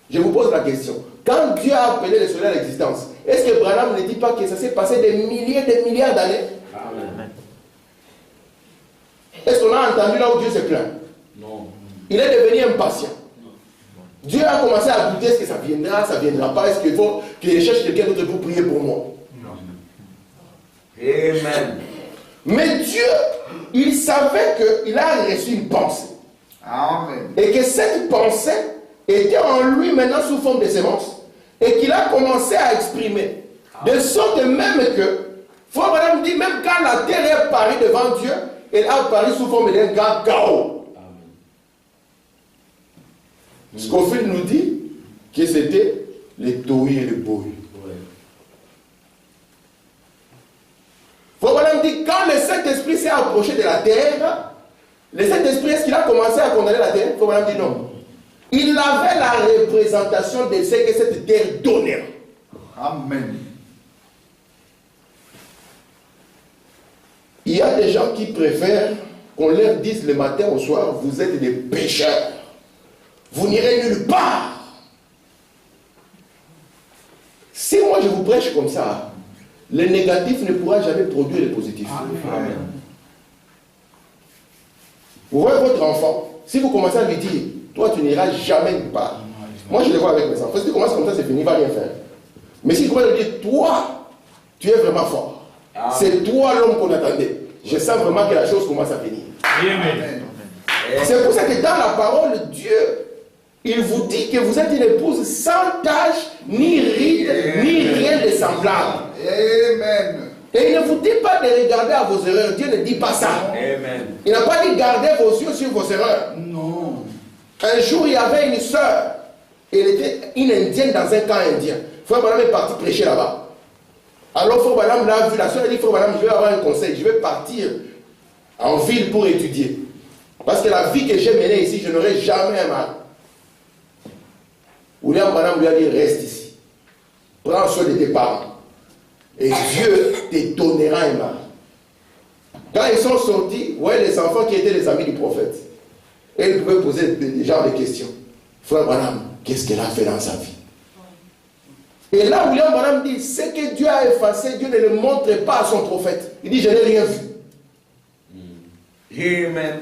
Je vous pose la question. Quand Dieu a appelé le soleil à l'existence, est-ce que Branham ne dit pas que ça s'est passé des milliers, des milliards d'années? Amen. Est-ce qu'on a entendu là où Dieu se plaint? Non. Il est devenu impatient. Dieu a commencé à douter, est-ce que ça ne viendra pas? Est-ce qu'il faut que je cherche quelqu'un d'autre pour prier pour moi? Amen. Mais Dieu, il savait qu'il a reçu une pensée. Amen. Et que cette pensée était en lui maintenant sous forme de sémence. Et qu'il a commencé à exprimer. De sorte même que, Frère Branham dit, même quand la terre est apparue devant Dieu, elle a apparu sous forme d'un grand chaos. Scofield nous dit que c'était les tohu et les bohu. Frère dit, quand le Saint-Esprit s'est approché de la terre, le Saint-Esprit, est-ce qu'il a commencé à condamner la terre? Frère dit non. Il avait la représentation de ce que cette terre donnait. Amen. Il y a des gens qui préfèrent qu'on leur dise le matin au soir, vous êtes des pécheurs. Vous n'irez nulle part. Si moi je vous prêche comme ça, le négatif ne pourra jamais produire le positif. Amen. Vous voyez votre enfant, si vous commencez à lui dire, toi tu n'iras jamais nulle part. Moi je le vois avec mes enfants. Si tu commences comme ça, c'est fini, il ne va rien faire. Mais si tu commences à lui dire, toi, tu es vraiment fort. C'est toi l'homme qu'on attendait. Je sens vraiment que la chose commence à venir. Amen. C'est pour ça que dans la parole, Dieu, il vous dit que vous êtes une épouse sans tache, ni ride, ni rien de semblable. Amen. Et il ne vous dit pas de regarder à vos erreurs. Dieu ne dit pas ça. Amen. Il n'a pas dit garder vos yeux sur vos erreurs. Non. Un jour, il y avait une sœur. Elle était une indienne dans un camp indien. Frère Branham est parti prêcher là-bas. Alors Frère Branham l'a vu. La sœur a dit, Frère Branham, je vais avoir un conseil. Je vais partir en ville pour étudier. Parce que la vie que j'ai menée ici, je n'aurai jamais un mal. William Branham lui a dit, reste ici. Prends soin de tes parents. Et Dieu te donnera un mari. Quand ils sont sortis, ouais, les enfants qui étaient les amis du prophète, et ils pouvaient poser des genres de questions. Frère Branham, qu'est-ce qu'elle a fait dans sa vie? Et là, William Branham dit, ce que Dieu a effacé, Dieu ne le montre pas à son prophète. Il dit, je n'ai rien vu. Amen.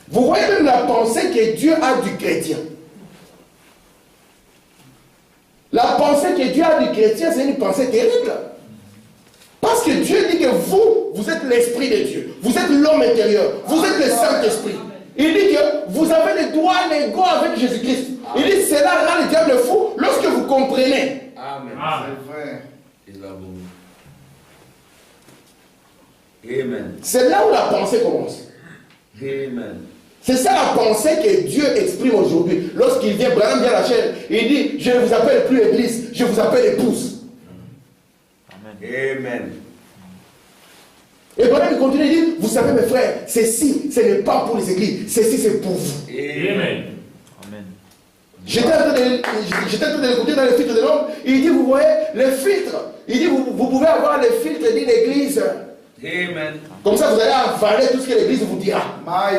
Vous voyez même la pensée que Dieu a du chrétien. La pensée que Dieu a du chrétien, c'est une pensée terrible. Parce que Dieu dit que vous êtes l'Esprit de Dieu. Vous êtes l'homme intérieur. Vous êtes le Saint-Esprit. Il dit que vous avez les droits légaux avec Jésus-Christ. Il dit cela rend le diable fou lorsque vous comprenez. Amen. C'est vrai. Il a voulu. Amen. C'est là où la pensée commence. Amen. C'est ça la pensée que Dieu exprime aujourd'hui. Lorsqu'il vient, Branham vient à la chair, il dit, je ne vous appelle plus église, je vous appelle épouse. Amen. Et Branham il continue, il dit, vous savez mes frères, ceci, ce n'est pas pour les églises, ceci c'est pour vous. Amen. Amen. J'étais en train de l'écouter dans le filtre de l'homme, il dit, vous voyez, les filtres, il dit, vous pouvez avoir les filtres d'une église. Amen. Comme ça, vous allez avaler tout ce que l'église vous dira. My.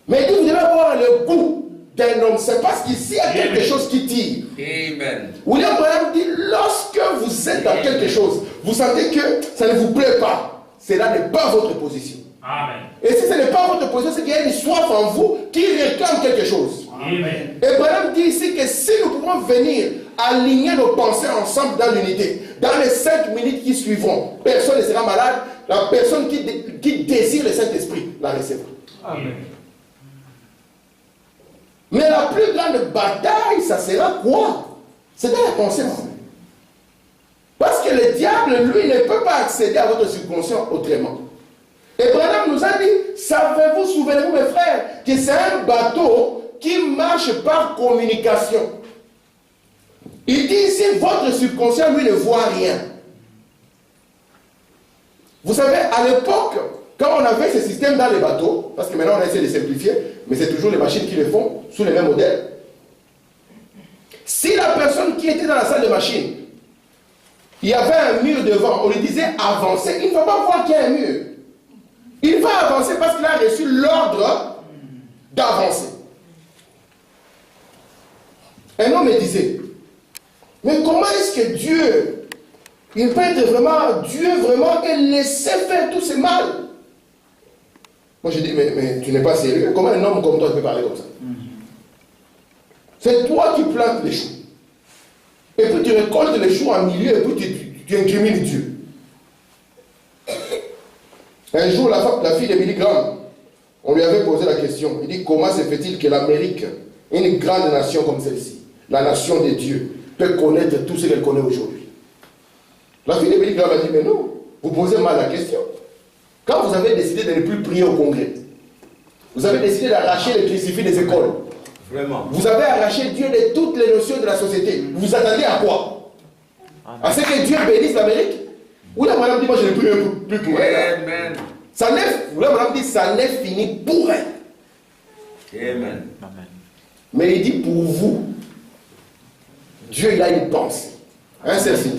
Mais il dit, vous devez avoir le goût d'un homme. C'est parce qu'ici, il y a quelque chose qui tire. Amen. William Branham dit, lorsque vous êtes dans quelque chose, vous sentez que ça ne vous plaît pas. Cela n'est pas votre position. Amen. Et si ce n'est pas votre position, c'est qu'il y a une soif en vous qui réclame quelque chose. Amen. Et Branham dit ici que si nous pouvons venir aligner nos pensées ensemble dans l'unité, dans les 5 minutes qui suivront, personne ne sera malade. La personne qui désire le Saint-Esprit la recevra. Amen. Mais la plus grande bataille, ça sera quoi? C'est dans la conscience. Parce que le diable, lui, ne peut pas accéder à votre subconscient autrement. Et Branham nous a dit, savez-vous, souvenez-vous mes frères, que c'est un bateau qui marche par communication. Il dit ici, votre subconscient, lui, ne voit rien. Vous savez, à l'époque, quand on avait ce système dans les bateaux, parce que maintenant on a essayé de simplifier, mais c'est toujours les machines qui le font, sous les mêmes modèles. Si la personne qui était dans la salle de machine, il y avait un mur devant, on lui disait avancer, il ne va pas voir qu'il y a un mur. Il va avancer parce qu'il a reçu l'ordre d'avancer. Un homme me disait, mais comment est-ce que Dieu, il peut être vraiment Dieu vraiment et laisser faire tout ce mal? Moi j'ai dit, mais tu n'es pas sérieux. Comment un homme comme toi peut parler comme ça? C'est toi qui plantes les choux. Et puis tu récoltes les choux en milieu et puis tu incrimines Dieu. Un jour, la fille de Billy Graham, on lui avait posé la question. Il dit, comment se fait-il que l'Amérique, une grande nation comme celle-ci, la nation de Dieu, peut connaître tout ce qu'elle connaît aujourd'hui? La fille de Billy Graham a dit, mais non, vous posez mal la question. Quand vous avez décidé de ne plus prier au Congrès, vous avez décidé d'arracher les crucifix des écoles, Vraiment. vous avez arraché Dieu de toutes les notions de la société. Vous vous attendez à quoi? À ce que Dieu bénisse l'Amérique? Ou la madame dit, moi je ne prie plus pour elle. Amen. Ça n'est, ou la madame dit, ça n'est fini pour elle. Amen. Amen. Mais il dit, pour vous, Dieu il a une pensée. Hein, celle-ci.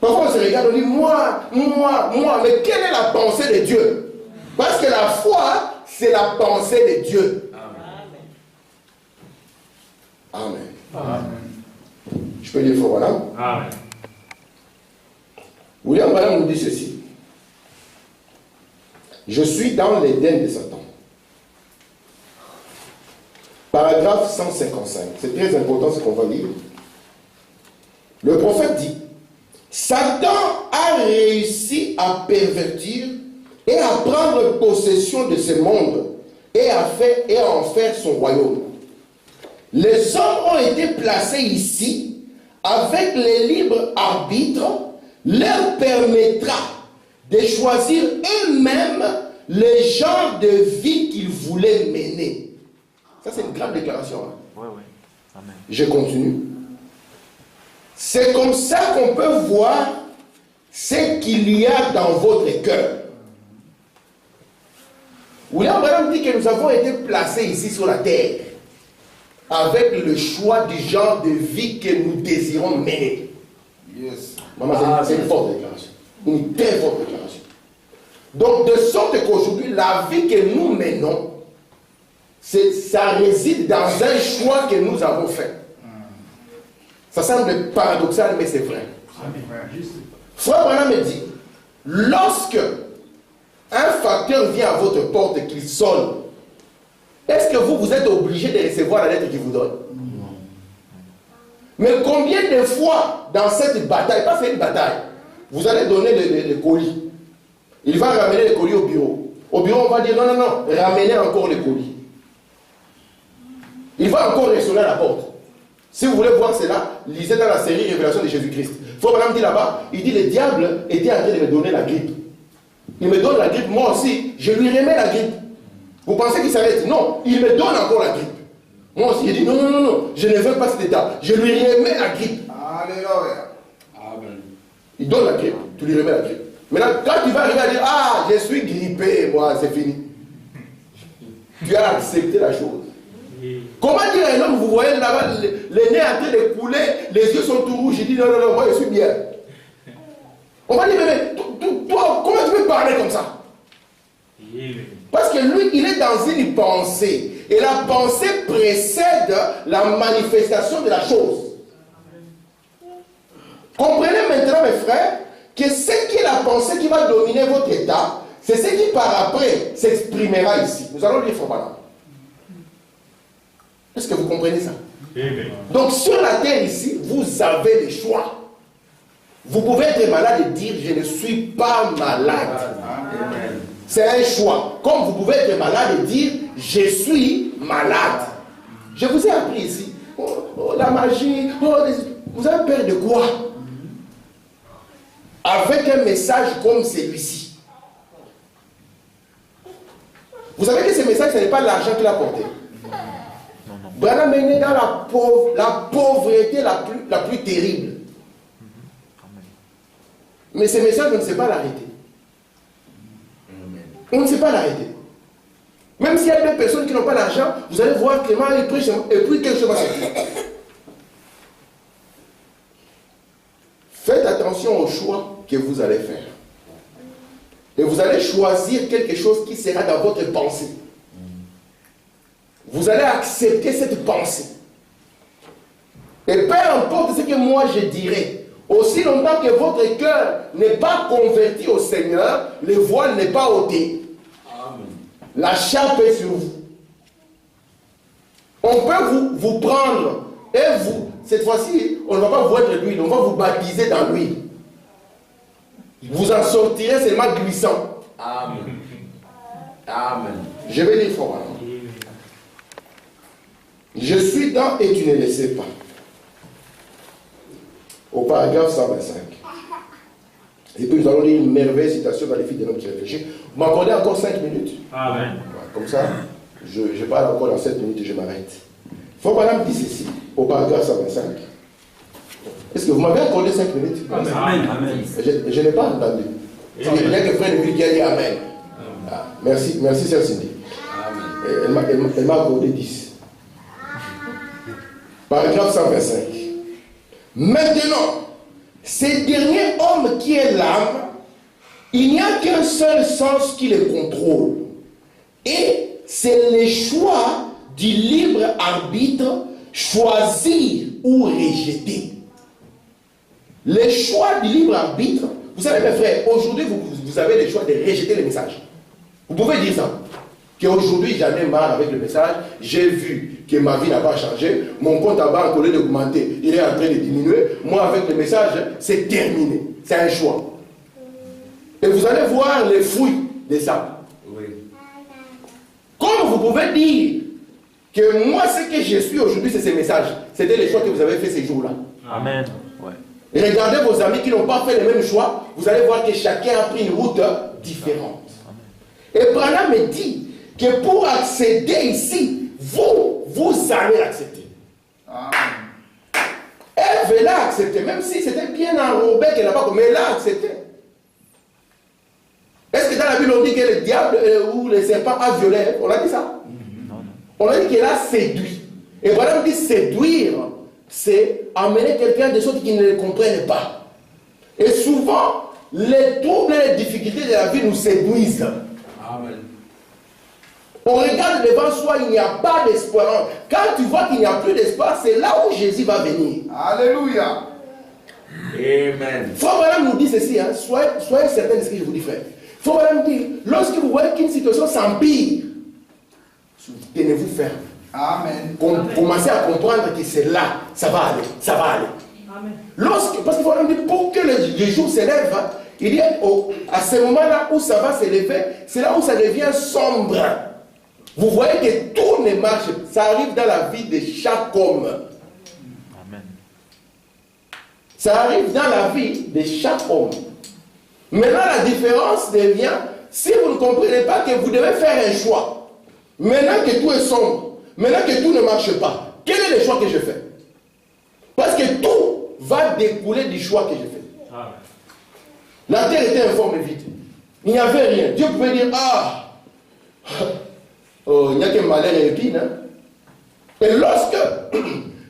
Parfois on se regarde, on dit, moi, mais quelle est la pensée de Dieu? Parce que la foi, c'est la pensée de Dieu. Amen. Amen. Je peux dire fort, voilà. Amen. William Branham nous dit ceci. Je suis dans l'Éden de Satan. Paragraphe 155. C'est très important ce qu'on va lire. Le prophète dit, Satan a réussi à pervertir et à prendre possession de ce monde et à en faire son royaume. Les hommes ont été placés ici avec les libres arbitres, leur permettra de choisir eux-mêmes le genre de vie qu'ils voulaient mener. Ça, c'est une grande déclaration. Hein? Oui, oui. Amen. Je continue. C'est comme ça qu'on peut voir ce qu'il y a dans votre cœur. William Branham dit que nous avons été placés ici sur la terre avec le choix du genre de vie que nous désirons mener. Yes. Maman, c'est une forte déclaration. Une très forte déclaration. Donc, de sorte qu'aujourd'hui, la vie que nous menons, ça réside dans un choix que nous avons fait. Ça semble paradoxal, mais c'est vrai. Frère Branham me dit, lorsque un facteur vient à votre porte et qu'il sonne, est-ce que vous êtes obligé de recevoir la lettre qu'il vous donne? Non. Mais combien de fois dans cette bataille, pas c'est une bataille, vous allez donner les colis. Il va ramener les colis au bureau. Au bureau, on va dire non, ramenez encore les colis. Il va encore ressonner à la porte. Si vous voulez voir cela, lisez dans la série Révélation de Jésus-Christ. Faut madame dit là-bas, il dit le diable était en train de me donner la grippe. Il me donne la grippe, moi aussi, je lui remets la grippe. Vous pensez qu'il s'arrête? Non, il me donne encore la grippe. Moi aussi, il dit non, je ne veux pas cet état. Je lui remets la grippe. Alléluia. Amen. Il donne la grippe, tu lui remets la grippe. Maintenant, quand tu vas arriver à dire, ah, je suis grippé, moi, c'est fini. Tu as accepté la chose. Comment dire à un homme, vous voyez là-bas, les nez en train de couler, les yeux sont tout rouges, il dit non, moi je suis bien. On va dire, mais toi, comment tu peux parler comme ça? Parce que lui, il est dans une pensée. Et la pensée précède la manifestation de la chose. Comprenez maintenant, mes frères, que ce qui est la pensée qui va dominer votre état, c'est ce qui par après s'exprimera ici. Nous allons lire Frère. Est-ce que vous comprenez ça? Amen. Donc sur la terre ici, vous avez le choix. Vous pouvez être malade et dire je ne suis pas malade. Amen. C'est un choix. Comme vous pouvez être malade et dire je suis malade. Je vous ai appris ici. La magie. Vous avez peur de quoi? Avec un message comme celui-ci. Vous savez que ce message, ce n'est pas l'argent qu'il a porté. Branham est né dans la pauvreté la plus terrible. Mais ce message, on ne sait pas l'arrêter. On ne sait pas l'arrêter. Même s'il y a des personnes qui n'ont pas d'argent, vous allez voir Clément, il prêche et puis quelque chose va se faire. Faites attention au choix que vous allez faire. Et vous allez choisir quelque chose qui sera dans votre pensée. Vous allez accepter cette pensée. Et peu importe ce que moi je dirai, aussi longtemps que votre cœur n'est pas converti au Seigneur, le voile n'est pas ôté. Amen. La chape est sur vous. On peut vous prendre et vous, cette fois-ci, on ne va pas vous être l'huile, on va vous baptiser dans l'huile. Vous en sortirez seulement glissant. Amen. Amen. Je vais dire fort. Je suis dans et tu ne le sais pas. Au paragraphe 125. Et puis nous allons lire une merveilleuse citation dans les filles de l'homme qui réfléchit. Vous m'accordez encore 5 minutes. Amen. Voilà, comme ça, je parle encore dans 7 minutes et je m'arrête. Faut madame dit ceci, au paragraphe 125. Est-ce que vous m'avez accordé 5 minutes? Amen. Amen. Je n'ai pas entendu. Il y a que frère de qui a dit Amen. Ah, merci, sœur Cindy. Amen. Elle m'a accordé 10. Paragraphe 125. Maintenant, ce dernier homme qui est l'âme, il n'y a qu'un seul sens qui le contrôle. Et c'est le choix du libre arbitre, choisir ou rejeter. Le choix du libre arbitre, vous savez mes frères, aujourd'hui vous avez le choix de rejeter le message. Vous pouvez dire ça. Qu'aujourd'hui j'en ai marre avec le message, j'ai vu que ma vie n'a pas changé, mon compte en banque au lieu d'augmenter, il est en train de diminuer, moi avec le message, c'est terminé, c'est un choix. Et vous allez voir les fruits de ça. Oui. Comme vous pouvez dire que moi ce que je suis aujourd'hui c'est ce message, c'était le choix que vous avez fait ces jours-là. Amen. Ouais. Et regardez vos amis qui n'ont pas fait le même choix, vous allez voir que chacun a pris une route différente. Et Branham me dit que pour accéder ici, vous allez accepter. Elle l'a accepté, même si c'était bien enrobé qu'elle n'a pas compris, mais elle l'a accepté. Est-ce que dans la Bible on dit que le diable ou le serpent a violé? On a dit ça? Non, non. On a dit qu'elle a séduit. Et Branham dit séduire, c'est amener quelqu'un de sorte qu'il ne le comprenne pas. Et souvent, les troubles et les difficultés de la vie nous séduisent. Amen. On regarde devant soi, il n'y a pas d'espoir. Quand tu vois qu'il n'y a plus d'espoir, c'est là où Jésus va venir. Alléluia. Amen. Frère Branham nous dit ceci, hein, soyez certains de ce que je vous dis, frère. Frère Branham dit, lorsque vous voyez qu'une situation s'empire, tenez-vous ferme. Amen. Commencez à comprendre que c'est là, ça va aller, ça va aller. Amen. Parce qu'il faut dire, pour que le jour s'élève, il y a à ce moment-là où ça va s'élever, c'est là où ça devient sombre. Vous voyez que tout ne marche pas. Ça arrive dans la vie de chaque homme. Amen. Ça arrive dans la vie de chaque homme. Maintenant, la différence devient, si vous ne comprenez pas que vous devez faire un choix, maintenant que tout est sombre, maintenant que tout ne marche pas, quel est le choix que je fais? Parce que tout va découler du choix que je fais. Amen. La terre était informe et vide. Il n'y avait rien. Dieu pouvait dire, il n'y a qu'un malheur et épine. Hein? Et lorsque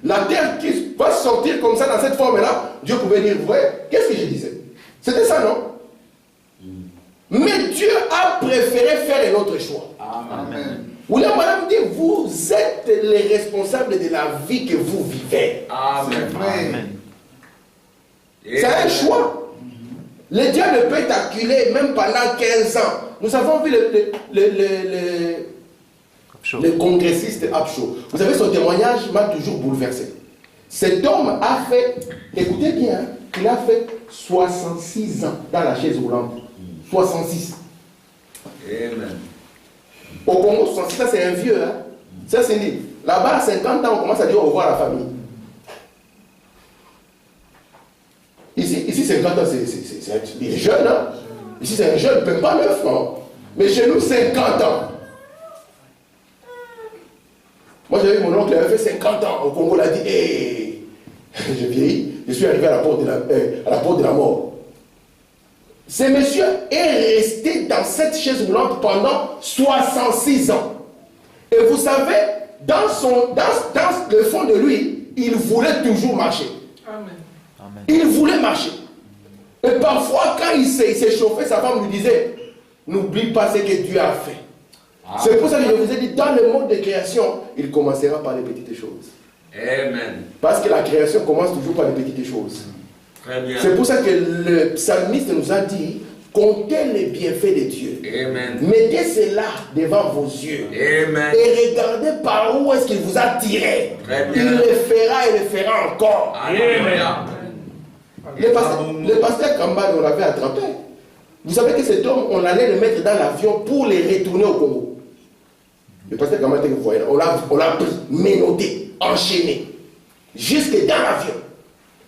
la terre qui va sortir comme ça dans cette forme-là, Dieu pouvait dire, vous voyez, qu'est-ce que je disais? C'était ça, non? Mais Dieu a préféré faire un autre choix. Amen. William Branham dit, vous êtes les responsables de la vie que vous vivez. Amen. Amen. C'est un choix. Le diable peut t'acculer même pendant 15 ans. Nous avons vu le congressiste Upshaw. Vous savez, son témoignage m'a toujours bouleversé. Cet homme a fait, écoutez bien, il a fait 66 ans dans la chaise roulante. 66. Amen. Au Congo, 66, ça c'est un vieux. Hein? Ça c'est dit. Là-bas, à 50 ans, on commence à dire au revoir à la famille. Ici 50 ans, c'est jeune. Hein? Ici, c'est un jeune, même pas 9 ans. Mais chez nous, 50 ans. Moi, j'avais mon oncle, il avait fait 50 ans au Congo, il a dit, hé, je vieillis, je suis arrivé à la porte de la mort. Ce monsieur est resté dans cette chaise roulante pendant 66 ans. Et vous savez, dans le fond de lui, il voulait toujours marcher. Amen. Il voulait marcher. Et parfois, quand il s'est chauffé, sa femme lui disait, n'oublie pas ce que Dieu a fait. C'est pour ça que je vous ai dit, dans le monde de création, il commencera par les petites choses. Amen. Parce que la création commence toujours par les petites choses. Très bien. C'est pour ça que le psalmiste nous a dit, comptez les bienfaits de Dieu. Amen. Mettez cela devant vos yeux. Amen. Et regardez par où est-ce qu'il vous a tiré. Très bien. Il le fera et le fera encore. Alléluia. Le pasteur Kamba, on l'avait attrapé. Vous savez que cet homme, on allait le mettre dans l'avion pour les retourner au Congo. Le pasteur Kamba était voyant. On l'a pris, menotté, enchaîné, jusque dans l'avion.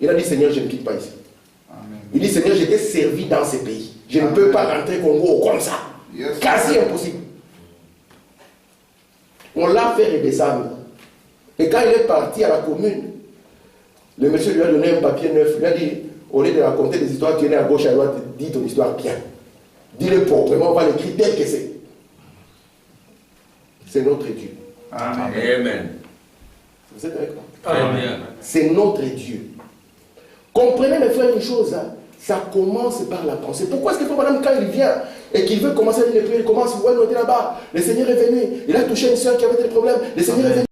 Il a dit, Seigneur, je ne quitte pas ici. Amen. Il dit, Seigneur, j'étais servi dans ces pays. Je ne peux pas rentrer au Congo comme ça. Yes. Quasi impossible. On l'a fait redescendre. Et quand il est parti à la commune, le monsieur lui a donné un papier neuf. Il lui a dit, au lieu de raconter des histoires, tu es à gauche, à droite, dis ton histoire bien. Dis-le proprement, on va l'écrire tel que c'est. C'est notre Dieu. Amen. Amen. Vous êtes avec moi? Très bien. C'est notre Dieu. Comprenez, mes frères, une chose, hein, ça commence par la pensée. Pourquoi est-ce que madame, quand il vient et qu'il veut commencer à les prières, il commence, ouais, nous, on était là-bas, le Seigneur est venu, il a touché une soeur qui avait des problèmes, le Seigneur est venu.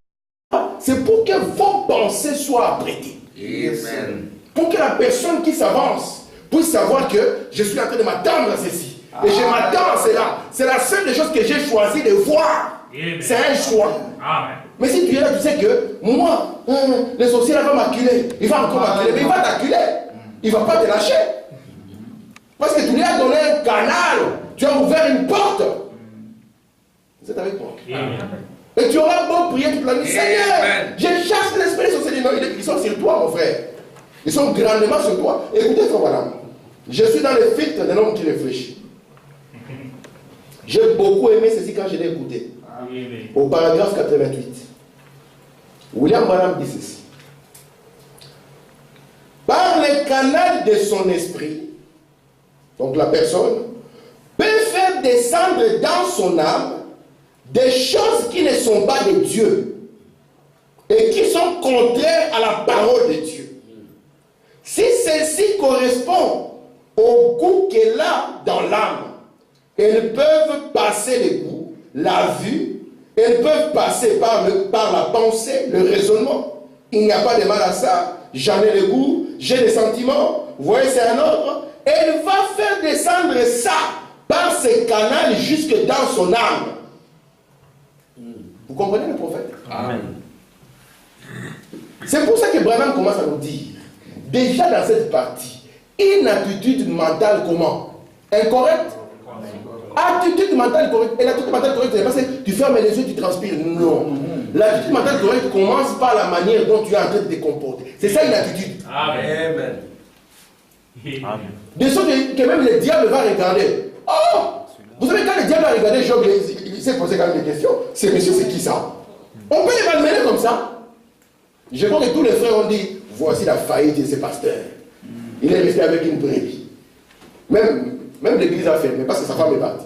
C'est pour que vos pensées soient apprêtées. Amen. Pour que la personne qui s'avance puisse savoir que je suis en train de m'attendre à ceci. Et je m'attends à cela. C'est la seule des choses que j'ai choisi de voir. C'est un choix. Amen. Mais si tu es là, tu sais que moi, le sorcier là va m'acculer. Il va encore m'acculer, mais il va t'acculer. Il ne va pas te lâcher. Parce que tu lui as donné un canal. Tu as ouvert une porte. Vous êtes avec moi? Amen. Et tu auras beau prier toute la nuit. Seigneur, Amen. je chasse l'esprit sur ces démons. Ils sont sur toi, mon frère. Ils sont grandement sur toi. Écoutez, frère madame. Je suis dans le filtre d'un homme qui réfléchit. J'ai beaucoup aimé ceci quand je l'ai écouté. Amen. Au paragraphe 88. William Branham dit ceci. Par le canal de son esprit, donc la personne, peut faire descendre dans son âme des choses qui ne sont pas de Dieu et qui sont contraires à la parole de Dieu. Si celle-ci correspond au goût qu'elle a dans l'âme, elles peuvent passer le goût, la vue, elles peuvent passer par la pensée, le raisonnement. Il n'y a pas de mal à ça. J'en ai le goût, j'ai les sentiments. Vous voyez, c'est un ordre. Elle va faire descendre ça par ce canal jusque dans son âme. Vous comprenez le prophète? Amen. C'est pour ça que Branham commence à nous dire, déjà dans cette partie, une attitude mentale comment? Incorrecte? Attitude mentale correcte. Et l'attitude mentale correcte, c'est pas que tu fermes les yeux, tu transpires. Non. L'attitude mentale correcte commence par la manière dont tu es en train de te comporter. C'est ça une attitude. Amen. Amen. Amen. De sorte que même le diable va regarder. Oh! Vous savez, quand le diable va regarder Job, il s'est posé quand même des questions. C'est monsieur, c'est qui ça? On peut les malmener comme ça. Je vois que tous les frères ont dit, voici la faillite de ce pasteur. Il est resté avec une brebis. Même l'église a fermé parce que sa femme est partie.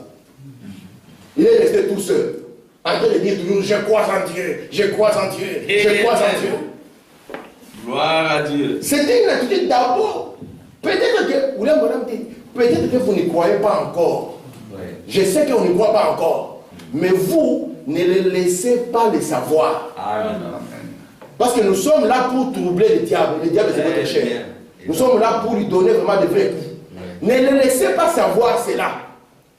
Il est resté tout seul. En train de dire toujours, je crois en Dieu, je crois en Dieu, je crois en Dieu. Gloire à Dieu. C'était une attitude d'abord. Peut-être que, William Branham dit, peut-être que vous n'y croyez pas encore. Ouais. Je sais qu'on n'y croit pas encore. Mais vous, ne les laissez pas le savoir. Amen. Parce que nous sommes là pour troubler le diable. Le diable, c'est votre chair. Nous sommes là pour lui donner vraiment de vrais coups. Ne le laissez pas savoir cela.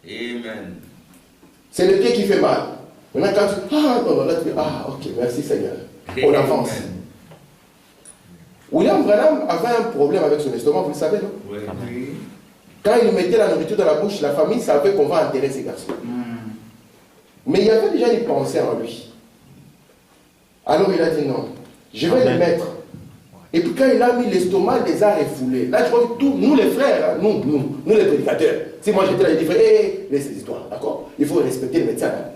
Amen. C'est le pied qui fait mal. Maintenant, quand tu... Ah, non, non, là, tu dis, ah, ok, merci Seigneur. On avance. Amen. William Branham avait un problème avec son estomac, vous le savez, non? Oui. Quand il mettait la nourriture dans la bouche, la famille savait qu'on va enterrer ces garçons. Mais il y avait déjà des pensées en lui. Alors il a dit non, je vais les mettre. Et puis quand il a mis l'estomac, il les a refoulés. Là, je crois que tous, nous les frères, hein, nous les prédicateurs, si moi j'étais là, je dirais, hé, laisse ces histoires, d'accord? Il faut respecter le médecin. Hein.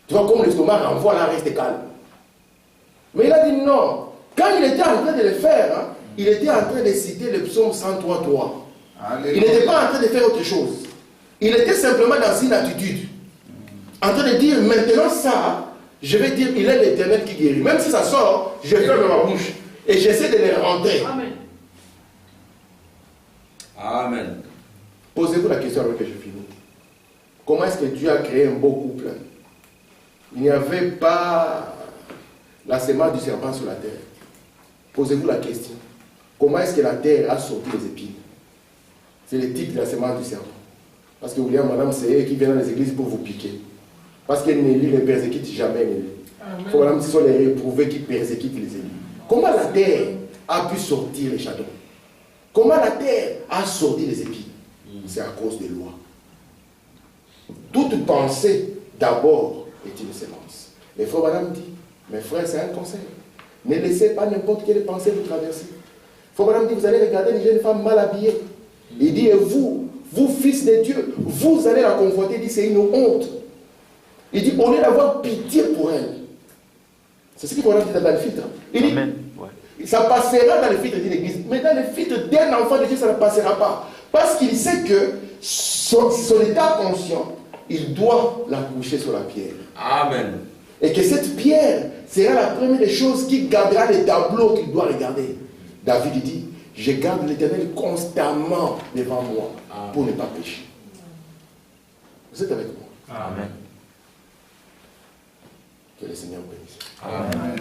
Tu vois, comme l'estomac renvoie là, reste calme. Mais il a dit non. Quand il était en train de le faire, hein, il était en train de citer le psaume 103.3. Il n'était pas en train de faire autre chose. Il était simplement dans une attitude. En train de dire, maintenant ça, je vais dire, il est l'Éternel qui guérit. Même si ça sort, je ferme ma bouche. Et j'essaie de les rentrer. Amen. Amen. Posez-vous la question avant que je finisse. Comment est-ce que Dieu a créé un beau couple? Il n'y avait pas la semence du serpent sur la terre. Posez-vous la question. Comment est-ce que la terre a sorti les épines? C'est le titre de la semence du serpent. Parce que William, madame, c'est eux qui viennent dans les églises pour vous piquer. Parce que Nelly ne persécute jamais Nelly. Il faut madame, ce sont les réprouvés qui persécutent les élus. Comment la terre a pu sortir les chardons? Comment la terre a sorti les épines? C'est à cause des lois. Toute pensée, d'abord, est une sémence. Les frères madame dit, mes frères, c'est un conseil. Ne laissez pas n'importe quelle pensée vous traverser. Frère madame dit, vous allez regarder une jeune femme mal habillée. Il dit, et vous, fils de Dieu, vous allez la conforter. Il dit, c'est une honte. Il dit, au lieu d'avoir pitié pour elle. C'est ce qu'il faut dire dans le filtre. Il dit, Amen. Ouais. ça passera dans le filtre d'une église. Mais dans le filtre d'un enfant de Dieu, ça ne passera pas. Parce qu'il sait que son état conscient, il doit la coucher sur la pierre. Amen. Et que cette pierre sera la première des choses qui gardera les tableaux qu'il doit regarder. David dit, je garde l'Éternel constamment devant moi pour ne pas pécher. Vous êtes avec moi? Amen. Que le Seigneur bénisse. Amen.